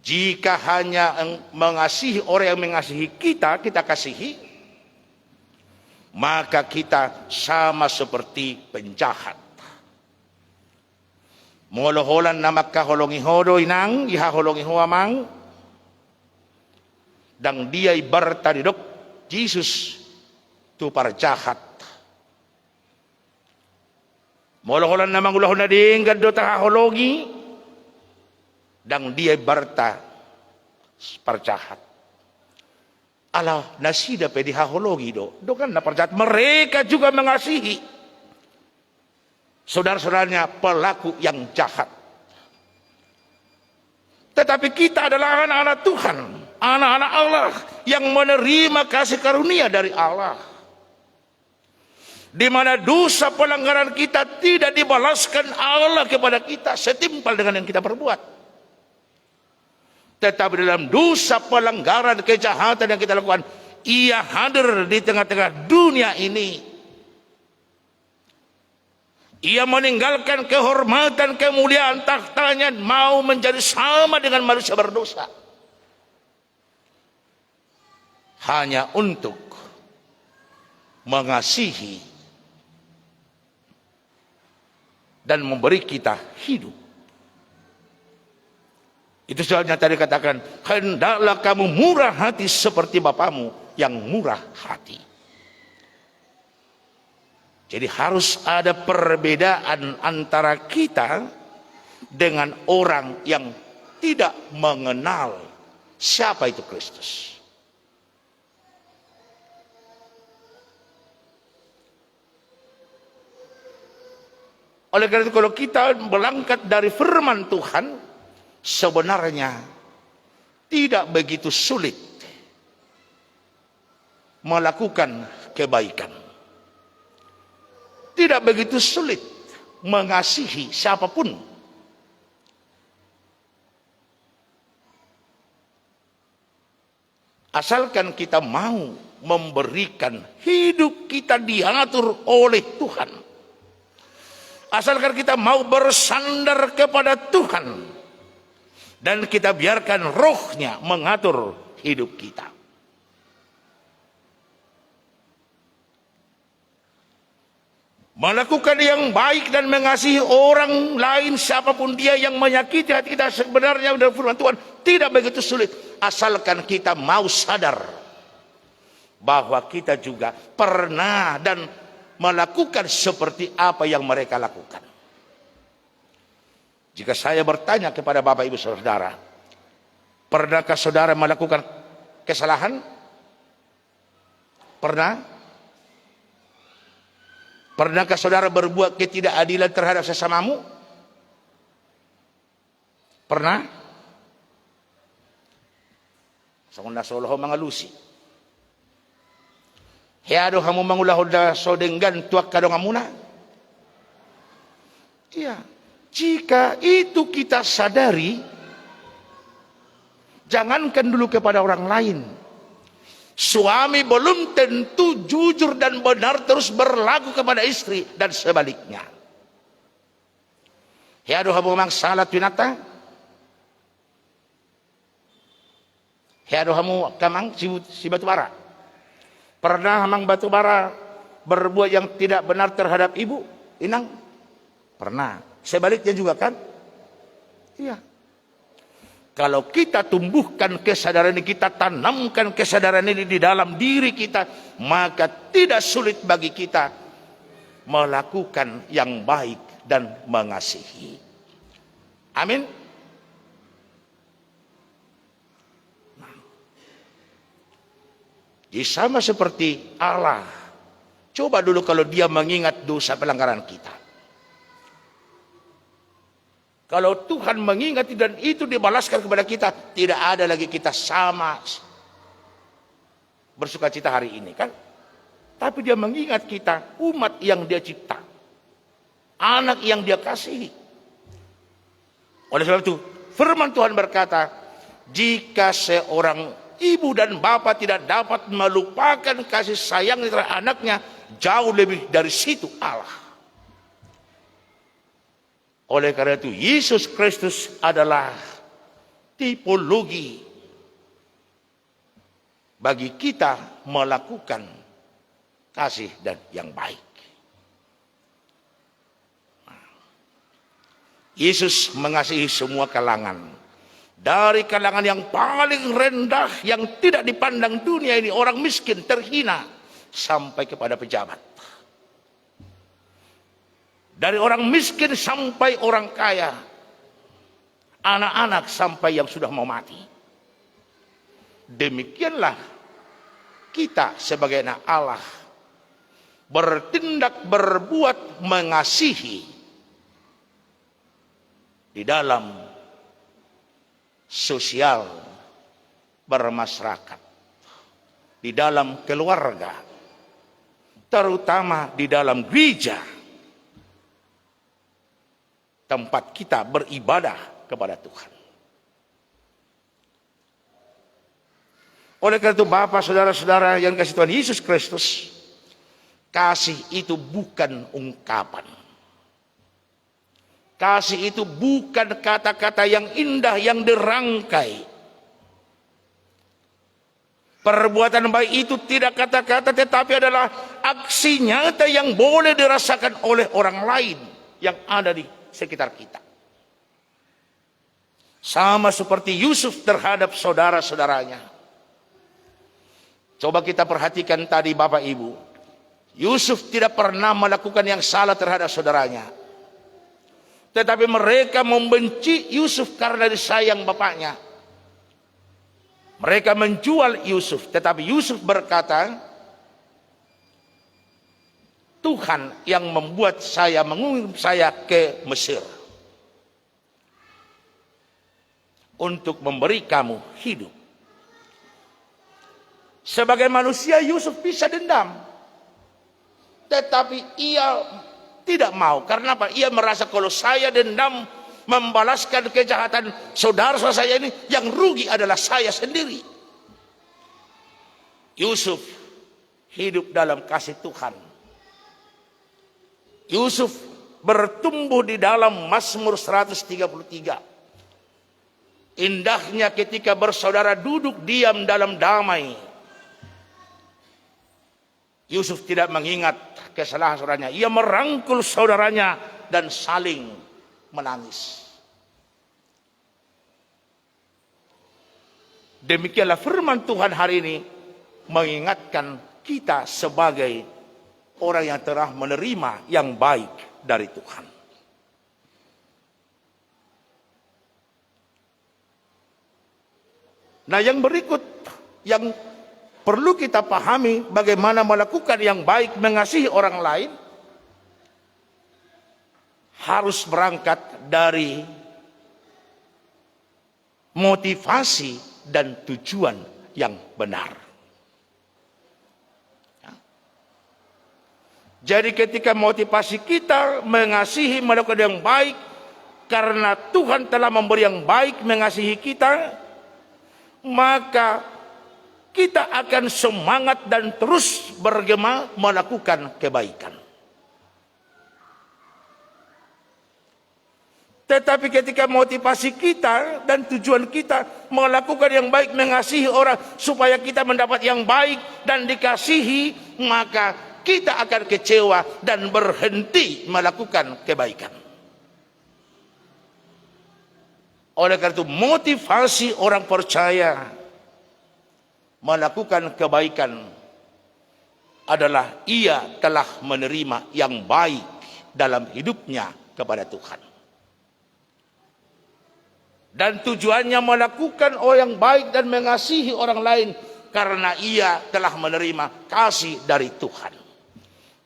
jika hanya mengasihi orang yang mengasihi kita, kita kasihi, maka kita sama seperti penjahat. Moloholan na magkaholongi hodo inang, ihaholongi huamang, dang dia ibarta didok, Jesus tu parjahat. Moloholan na mangulahon na ding gado tahahologi, dang dia ibarta parjahat. Allah nasida pedi hahologi do kan na parjahat. Mereka juga mengasihi saudara-saudaranya pelaku yang jahat. Tetapi kita adalah anak-anak Tuhan, anak-anak Allah yang menerima kasih karunia dari Allah, di mana dosa pelanggaran kita tidak dibalaskan Allah kepada kita setimpal dengan yang kita perbuat. Tetapi dalam dosa pelanggaran kejahatan yang kita lakukan, Ia hadir di tengah-tengah dunia ini. Ia meninggalkan kehormatan, kemuliaan tahtanya, mau menjadi sama dengan manusia berdosa, hanya untuk mengasihi dan memberi kita hidup. Itu sebabnya tadi katakan, hendaklah kamu murah hati seperti Bapamu yang murah hati. Jadi harus ada perbedaan antara kita dengan orang yang tidak mengenal siapa itu Kristus. Oleh karena itu, kalau kita berangkat dari firman Tuhan, sebenarnya tidak begitu sulit melakukan kebaikan. Tidak begitu sulit mengasihi siapapun. Asalkan kita mau memberikan hidup kita diatur oleh Tuhan. Asalkan kita mau bersandar kepada Tuhan. Dan kita biarkan rohnya mengatur hidup kita. Melakukan yang baik dan mengasihi orang lain, siapapun dia yang menyakiti hati kita, sebenarnya dalam firman Tuhan tidak begitu sulit. Asalkan kita mau sadar bahwa kita juga pernah dan melakukan seperti apa yang mereka lakukan. Jika saya bertanya kepada Bapak Ibu Saudara, pernahkah saudara melakukan kesalahan? Pernah? Pernahkah saudara berbuat ketidakadilan terhadap sesamamu? Pernah? Sakunda soloho mangalusi. Heado hamu mangulahoda sodenggan tuak kadong amuna. Iya. Jika itu kita sadari, jangankan dulu kepada orang lain. Suami belum tentu jujur dan benar terus berlaku kepada istri dan sebaliknya. Heado hamu mang salat winata. Heado hamu kamang si batubara. Pernah hamang batubara berbuat yang tidak benar terhadap ibu, inang? Pernah. Sebaliknya juga kan? Iya. Kalau kita tumbuhkan kesadaran ini, kita tanamkan kesadaran ini di dalam diri kita, maka tidak sulit bagi kita melakukan yang baik dan mengasihi. Amin. Jadi sama seperti Allah. Coba dulu kalau dia mengingat dosa pelanggaran kita. Kalau Tuhan mengingat dan itu dibalaskan kepada kita, tidak ada lagi kita sama bersukacita hari ini kan? Tapi dia mengingat kita umat yang dia cipta, anak yang dia kasihi. Oleh sebab itu firman Tuhan berkata, jika seorang ibu dan bapa tidak dapat melupakan kasih sayang terhadap anaknya, jauh lebih dari situ Allah. Oleh karena itu Yesus Kristus adalah tipologi bagi kita melakukan kasih dan yang baik. Yesus mengasihi semua kalangan. Dari kalangan yang paling rendah, yang tidak dipandang dunia ini, orang miskin, terhina, sampai kepada pejabat. Dari orang miskin sampai orang kaya, anak-anak sampai yang sudah mau mati. Demikianlah kita sebagai anak Allah bertindak, berbuat, mengasihi di dalam sosial bermasyarakat, di dalam keluarga, terutama di dalam gereja, tempat kita beribadah kepada Tuhan. Oleh karena itu Bapak, saudara-saudara yang kasih Tuhan Yesus Kristus, kasih itu bukan ungkapan. Kasih itu bukan kata-kata yang indah yang dirangkai. Perbuatan baik itu tidak kata-kata, tetapi adalah aksi nyata yang boleh dirasakan oleh orang lain yang ada di sekitar kita. Sama seperti Yusuf terhadap saudara-saudaranya. Coba kita perhatikan tadi Bapak Ibu. Yusuf tidak pernah melakukan yang salah terhadap saudaranya. Tetapi mereka membenci Yusuf karena disayang bapaknya. Mereka menjual Yusuf. Tetapi Yusuf berkata, Tuhan yang membuat saya mengirim saya ke Mesir untuk memberi kamu hidup. Sebagai manusia Yusuf bisa dendam. Tetapi ia tidak mau. Karena apa? Ia merasa kalau saya dendam membalaskan kejahatan saudara-saudara saya ini, yang rugi adalah saya sendiri. Yusuf hidup dalam kasih Tuhan. Yusuf bertumbuh di dalam Mazmur 133. Indahnya ketika bersaudara duduk diam dalam damai. Yusuf tidak mengingat kesalahan saudaranya. Ia merangkul saudaranya dan saling menangis. Demikianlah firman Tuhan hari ini mengingatkan kita sebagai orang yang telah menerima yang baik dari Tuhan. Nah, yang berikut yang perlu kita pahami bagaimana melakukan yang baik, mengasihi orang lain, harus berangkat dari motivasi dan tujuan yang benar. Jadi ketika motivasi kita mengasihi, melakukan yang baik, karena Tuhan telah memberi yang baik, mengasihi kita, maka kita akan semangat dan terus bergema melakukan kebaikan. Tetapi ketika motivasi kita dan tujuan kita melakukan yang baik, mengasihi orang supaya kita mendapat yang baik dan dikasihi, maka kita akan kecewa dan berhenti melakukan kebaikan. Oleh karena itu motivasi orang percaya melakukan kebaikan adalah ia telah menerima yang baik dalam hidupnya kepada Tuhan. Dan tujuannya melakukan yang baik dan mengasihi orang lain karena ia telah menerima kasih dari Tuhan.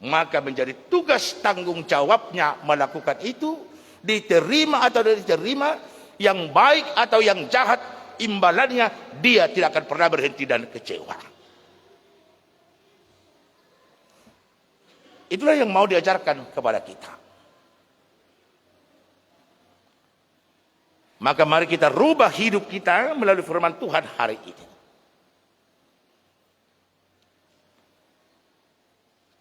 Maka menjadi tugas tanggung jawabnya melakukan itu, diterima atau tidak diterima, yang baik atau yang jahat, imbalannya dia tidak akan pernah berhenti dan kecewa. Itulah yang mau diajarkan kepada kita. Maka mari kita rubah hidup kita melalui firman Tuhan hari ini.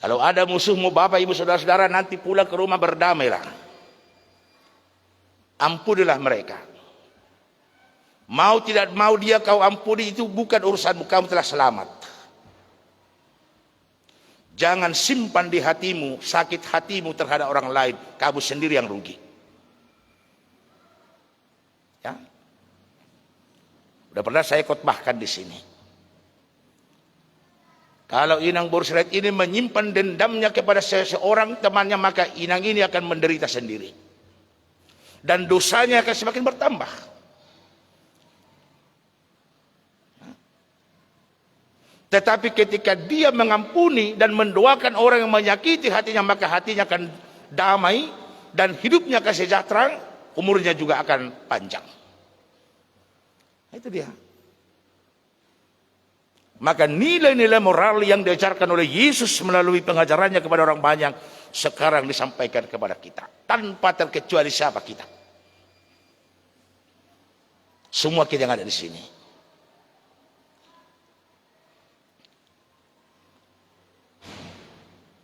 Kalau ada musuhmu, Bapak, Ibu, Saudara-saudara, nanti pulang ke rumah berdamailah. Ampunilah mereka. Mau tidak mau dia kau ampuni, itu bukan urusanmu, kamu telah selamat. Jangan simpan di hatimu sakit hatimu terhadap orang lain, kamu sendiri yang rugi. Ya. Udah pernah saya khotbahkan di sini. Kalau inang Borsirait ini menyimpan dendamnya kepada seseorang temannya, maka inang ini akan menderita sendiri. Dan dosanya akan semakin bertambah. Tetapi ketika dia mengampuni dan mendoakan orang yang menyakiti hatinya, maka hatinya akan damai dan hidupnya akan sejahtera, umurnya juga akan panjang. Itu dia. Maka nilai-nilai moral yang diajarkan oleh Yesus melalui pengajarannya kepada orang banyak sekarang disampaikan kepada kita. Tanpa terkecuali siapa kita. Semua kita yang ada di sini.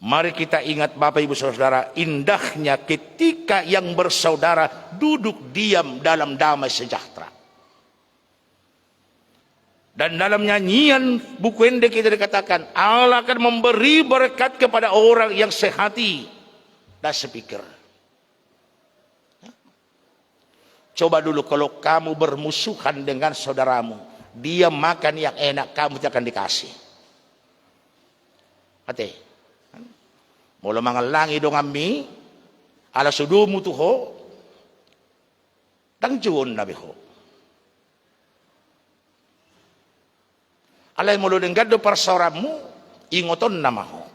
Mari kita ingat Bapak Ibu Saudara, indahnya ketika yang bersaudara duduk diam dalam damai sejahtera. Dan dalam nyanyian buku Ende kita dikatakan, Allah akan memberi berkat kepada orang yang sehati dan sepikir. Coba dulu kalau kamu bermusuhan dengan saudaramu, dia makan yang enak, kamu tidak akan dikasih. Hati. Mula mangalangi dong kami, ala sudumu tuho, tangjuon nabi ho. Alay mulu dengan do parsauramu, ingoton nama ho.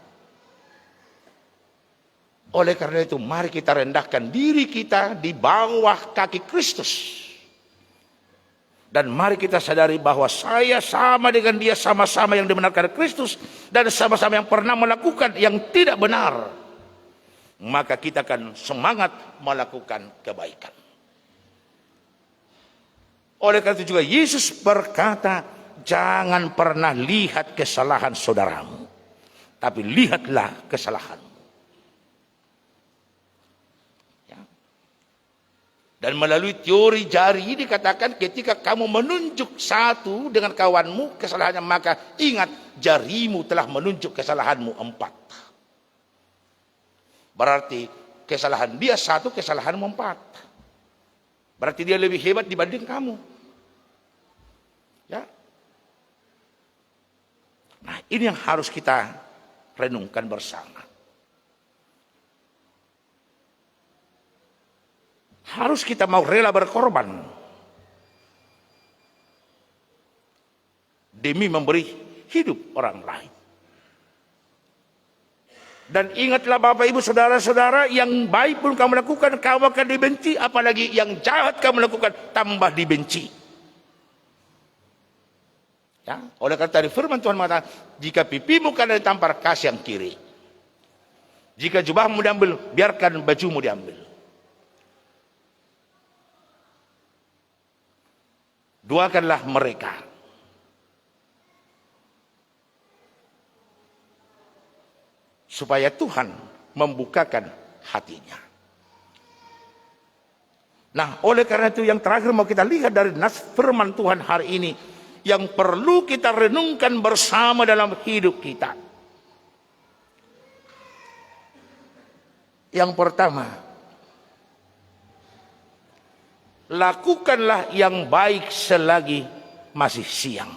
Oleh karena itu, mari kita rendahkan diri kita di bawah kaki Kristus. Dan mari kita sadari bahwa saya sama dengan dia, sama-sama yang dibenarkan Kristus, dan sama-sama yang pernah melakukan yang tidak benar. Maka kita akan semangat melakukan kebaikan. Oleh karena itu juga Yesus berkata, jangan pernah lihat kesalahan saudaramu, tapi lihatlah kesalahanmu. Dan melalui teori jari dikatakan ketika kamu menunjuk satu dengan kawanmu kesalahannya, maka ingat jarimu telah menunjuk kesalahanmu 4. Berarti kesalahan dia 1, kesalahanmu 4. Berarti dia lebih hebat dibanding kamu. Ya. Nah, ini yang harus kita renungkan bersama. Harus kita mau rela berkorban demi memberi hidup orang lain. Dan ingatlah Bapak Ibu Saudara-saudara, yang baik pun kamu lakukan, kamu akan dibenci, apalagi yang jahat kamu lakukan, tambah dibenci. Ya, oleh karena tadi firman Tuhan mengatakan, jika pipimu kanan ditampar, kasih yang kiri. Jika jubahmu diambil, biarkan bajumu diambil. Doakanlah mereka. Supaya Tuhan membukakan hatinya. Nah, oleh karena itu yang terakhir mau kita lihat dari nas firman Tuhan hari ini, yang perlu kita renungkan bersama dalam hidup kita. Yang pertama, lakukanlah yang baik selagi masih siang.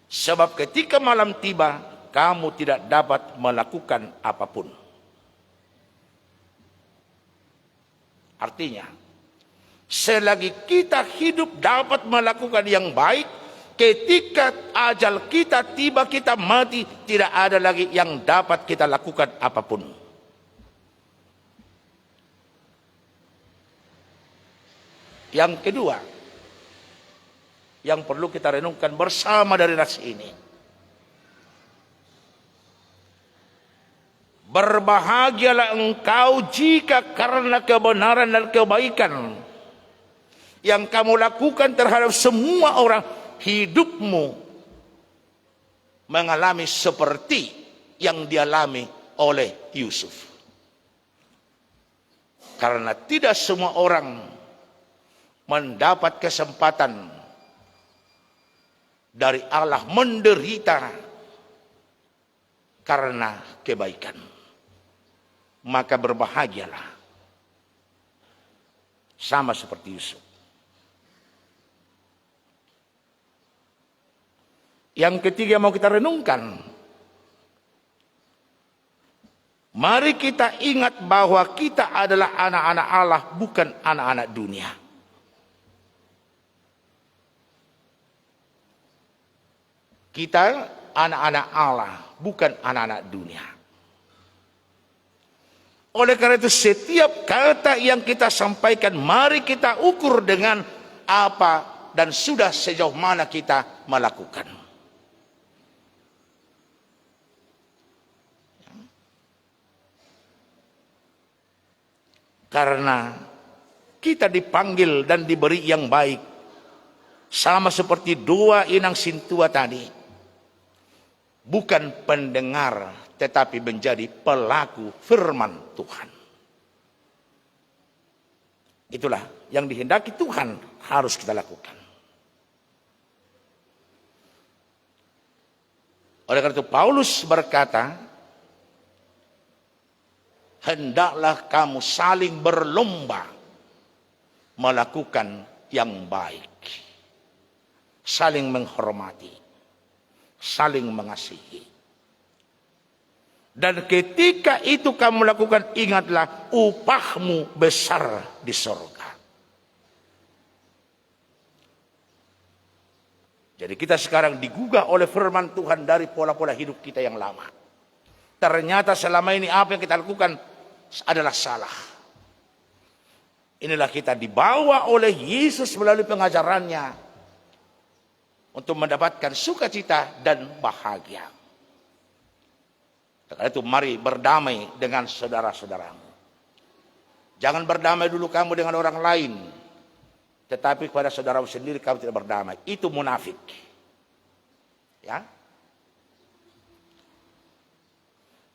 Sebab ketika malam tiba, kamu tidak dapat melakukan apapun. Artinya, selagi kita hidup dapat melakukan yang baik, ketika ajal kita tiba, kita mati, tidak ada lagi yang dapat kita lakukan apapun. Yang kedua, yang perlu kita renungkan bersama dari nas ini, Berbahagialah engkau jika karena kebenaran dan kebaikan yang kamu lakukan terhadap semua orang, hidupmu mengalami seperti yang dialami oleh Yusuf. Karena tidak semua orang mendapat kesempatan dari Allah menderita karena kebaikan. Maka berbahagialah sama seperti Yusuf. Yang ketiga mau kita renungkan, mari kita ingat bahwa kita adalah anak-anak Allah, bukan anak-anak dunia. Kita anak-anak Allah, bukan anak-anak dunia. Oleh karena itu setiap kata yang kita sampaikan, mari kita ukur dengan apa dan sudah sejauh mana kita melakukan. Karena kita dipanggil dan diberi yang baik, sama seperti dua inang sintua tadi, bukan pendengar tetapi menjadi pelaku firman Tuhan. Itulah yang dihendaki Tuhan harus kita lakukan. Oleh karena itu Paulus berkata, hendaklah kamu saling berlomba melakukan yang baik, saling menghormati, saling mengasihi. Dan ketika itu kamu lakukan, ingatlah upahmu besar di surga. Jadi kita sekarang digugah oleh firman Tuhan dari pola-pola hidup kita yang lama. Ternyata selama ini apa yang kita lakukan adalah salah. Inilah kita dibawa oleh Yesus melalui pengajarannya untuk mendapatkan sukacita dan bahagia. Karena itu mari berdamai dengan saudara-saudaramu. Jangan berdamai dulu kamu dengan orang lain, tetapi kepada saudaramu sendiri kamu tidak berdamai. Itu munafik. Ya.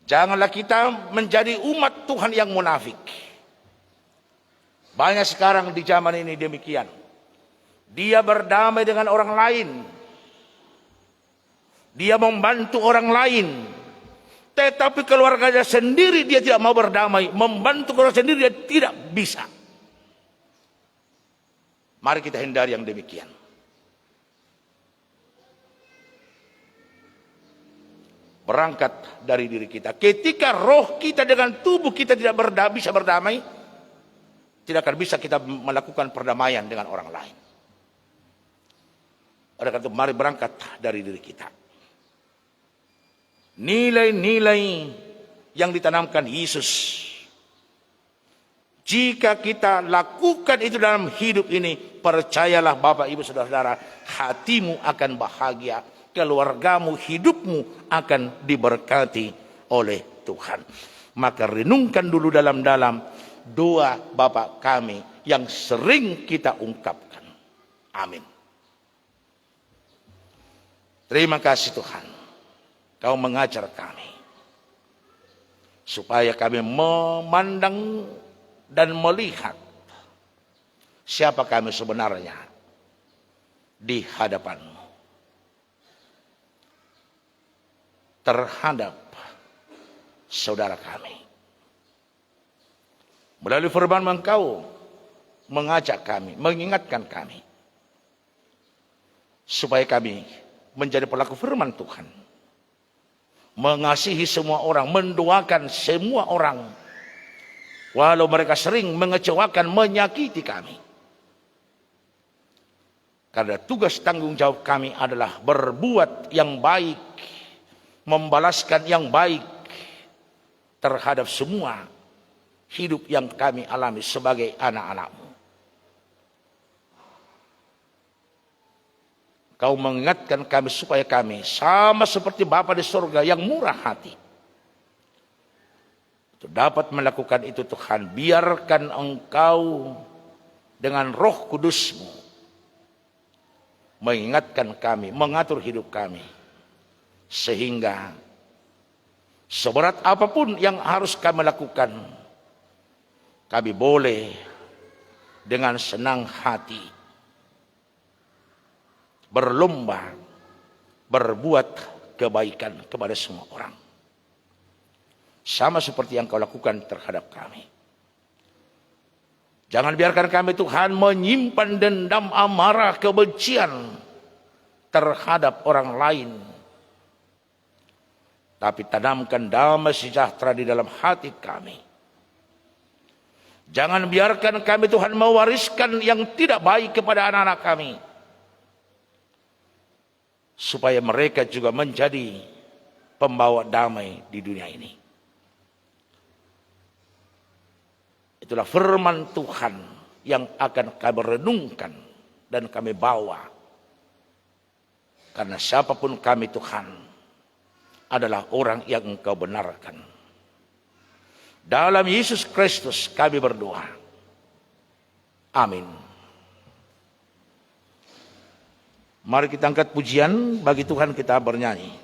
Janganlah kita menjadi umat Tuhan yang munafik. Banyak sekarang di zaman ini demikian. Dia berdamai dengan orang lain. Dia membantu orang lain. Tetapi keluarganya sendiri dia tidak mau berdamai. Membantu keluarga sendiri dia tidak bisa. Mari kita hindari yang demikian. Berangkat dari diri kita. Ketika roh kita dengan tubuh kita tidak bisa berdamai, tidak akan bisa kita melakukan perdamaian dengan orang lain. Oleh karena itu mari berangkat dari diri kita. Nilai-nilai yang ditanamkan Yesus, jika kita lakukan itu dalam hidup ini, percayalah Bapak Ibu Saudara-saudara, hatimu akan bahagia, keluargamu, hidupmu akan diberkati oleh Tuhan. Maka renungkan dulu dalam-dalam doa Bapa kami yang sering kita ungkapkan. Amin. Terima kasih Tuhan, Kau mengajar kami supaya kami memandang dan melihat siapa kami sebenarnya di hadapan-Mu terhadap saudara kami. Melalui firman Engkau mengajak kami, mengingatkan kami supaya kami menjadi pelaku firman Tuhan, mengasihi semua orang, mendoakan semua orang, walau mereka sering mengecewakan, menyakiti kami. Karena tugas tanggung jawab kami adalah berbuat yang baik, membalaskan yang baik terhadap semua hidup yang kami alami sebagai anak-anak-Mu. Kau mengingatkan kami supaya kami sama seperti Bapa di surga yang murah hati, Untuk dapat melakukan itu Tuhan, biarkan Engkau dengan Roh Kudus-Mu mengingatkan kami, mengatur hidup kami, sehingga seberat apapun yang harus kami lakukan, kami boleh dengan senang hati berlomba berbuat kebaikan kepada semua orang, sama seperti yang Kau lakukan terhadap kami. Jangan biarkan kami Tuhan menyimpan dendam, amarah, kebencian terhadap orang lain, tapi tanamkan damai sejahtera di dalam hati kami. Jangan biarkan kami Tuhan mewariskan yang tidak baik kepada anak-anak kami, supaya mereka juga menjadi pembawa damai di dunia ini. Itulah firman Tuhan yang akan kami renungkan dan kami bawa. Karena siapapun kami Tuhan adalah orang yang Engkau benarkan. Dalam Yesus Kristus kami berdoa. Amin. Mari kita angkat pujian bagi Tuhan, kita bernyanyi.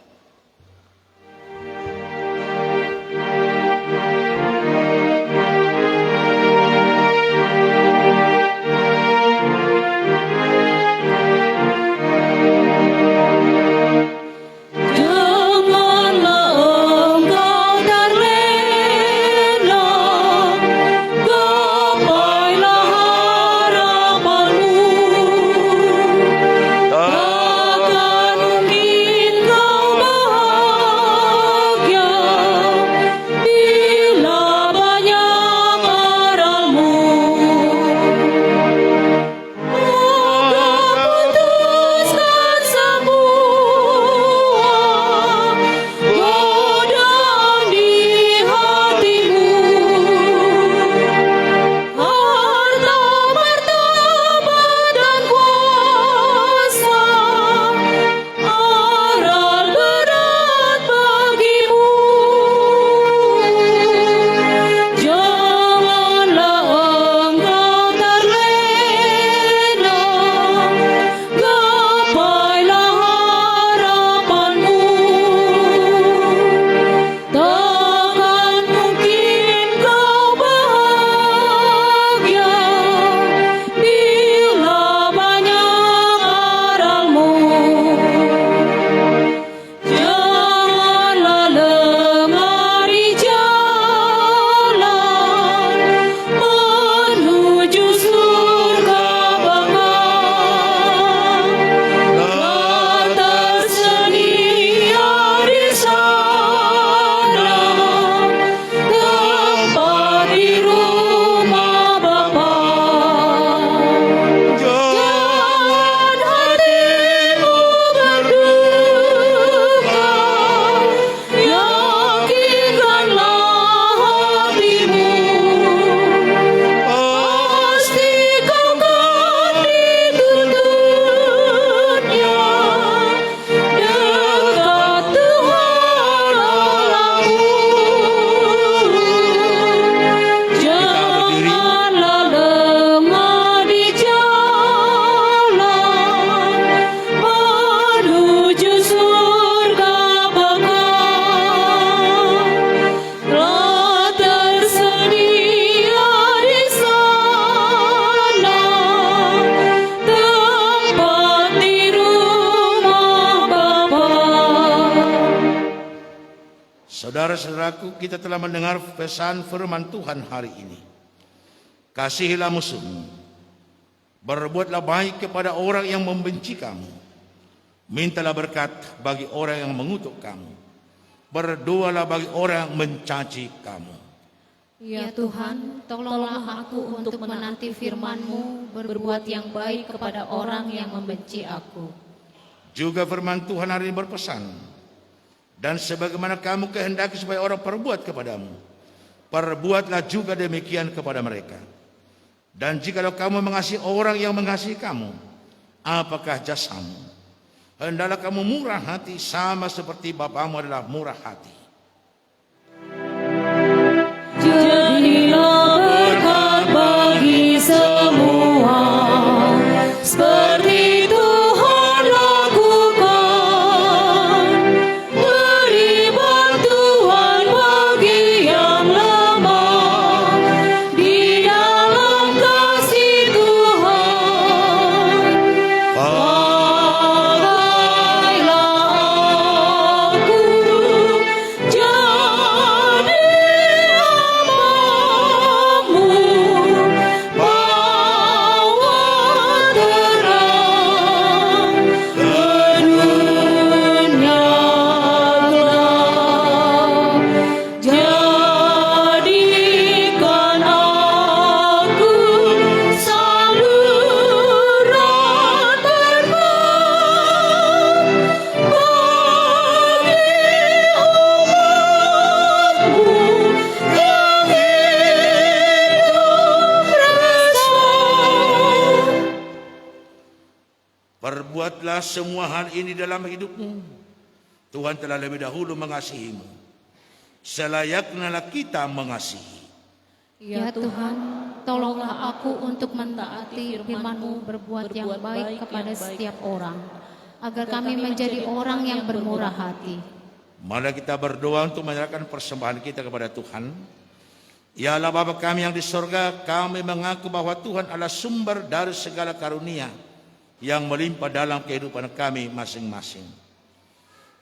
Saudara-saudaraku, kita telah mendengar pesan firman Tuhan hari ini. Kasihilah musuhmu, berbuatlah baik kepada orang yang membenci kamu, mintalah berkat bagi orang yang mengutuk kamu, berdoalah bagi orang yang mencaci kamu. Ya Tuhan, tolonglah aku untuk menanti firman-Mu, berbuat yang baik kepada orang yang membenci aku. Juga firman Tuhan hari ini berpesan, dan sebagaimana kamu kehendaki supaya orang perbuat kepadamu, perbuatlah juga demikian kepada mereka. Dan jikalau kamu mengasihi orang yang mengasihi kamu, apakah jasamu? Hendaklah kamu murah hati sama seperti Bapamu adalah murah hati. Perbuatlah semua hal ini dalam hidupmu. Tuhan telah lebih dahulu mengasihimu. Selayaknya kita mengasihi. Ya Tuhan, tolonglah aku untuk mentaati firman-Mu, berbuat yang baik kepada setiap orang, agar kami menjadi orang yang bermurah hati. Mari kita berdoa untuk menyerahkan persembahan kita kepada Tuhan. Ya Allah Bapa kami yang di surga, kami mengaku bahwa Tuhan adalah sumber dari segala karunia yang melimpah dalam kehidupan kami masing-masing.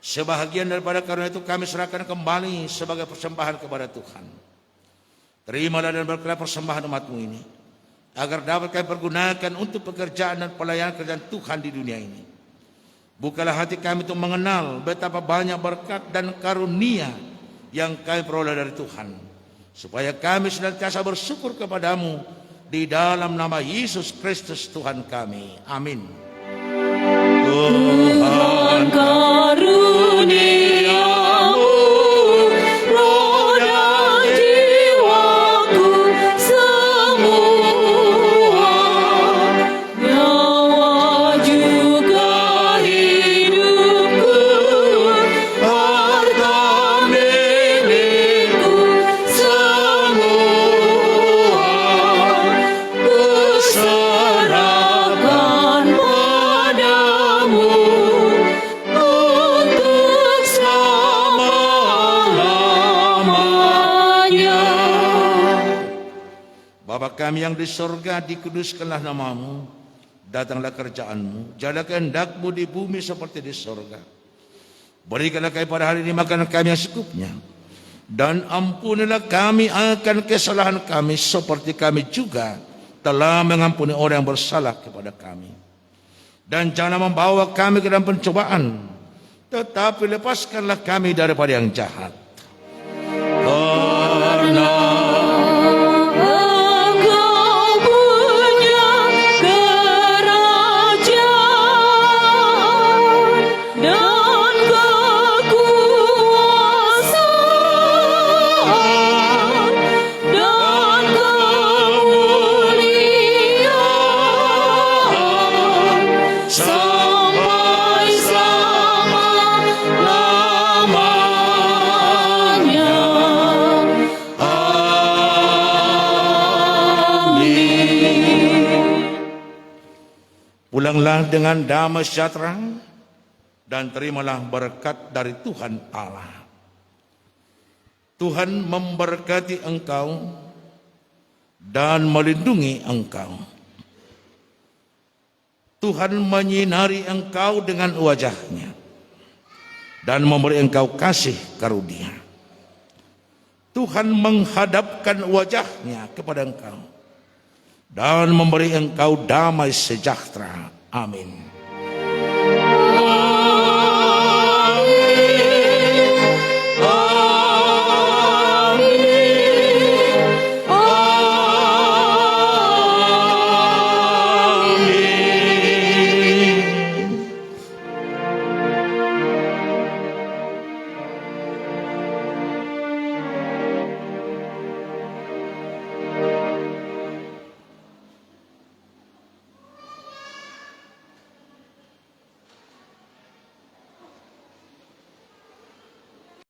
Sebahagian daripada karunia itu kami serahkan kembali sebagai persembahan kepada Tuhan. Terimalah dan berkelah persembahan umat-Mu ini, agar dapat kami pergunakan untuk pekerjaan dan pelayanan kerjaan Tuhan di dunia ini. Bukalah hati kami untuk mengenal betapa banyak berkat dan karunia yang kami peroleh dari Tuhan, supaya kami senantiasa bersyukur kepadamu di dalam nama Yesus Kristus Tuhan kami. Amin. Tuhan karuniamu, roh dan jiwaku semua, nyawa juga hidupku, harta milikku semua, kuserahkan padamu untuk selama-lamanya. Bapa kami yang di surga, dikuduskanlah nama-Mu, datanglah kerjaan-Mu, jadilah kehendak-Mu di bumi seperti di surga. Berikanlah kami pada hari ini makanan kami yang secukupnya, dan ampunilah kami akan kesalahan kami seperti kami juga telah mengampuni orang yang bersalah kepada kami. Dan jangan membawa kami ke dalam pencobaan, tetapi lepaskanlah kami daripada yang jahat. Karena Engkau punya kerajaan dan kekuasaan dan kemuliaan sampai selama-lamanya. pulanglah dengan damai sejahtera dan terimalah berkat dari Tuhan Allah. Tuhan memberkati engkau dan melindungi engkau. Tuhan menyinari engkau dengan wajah-Nya dan memberi engkau kasih karunia. Tuhan menghadapkan wajah-Nya kepada engkau dan memberi engkau damai sejahtera. Amin.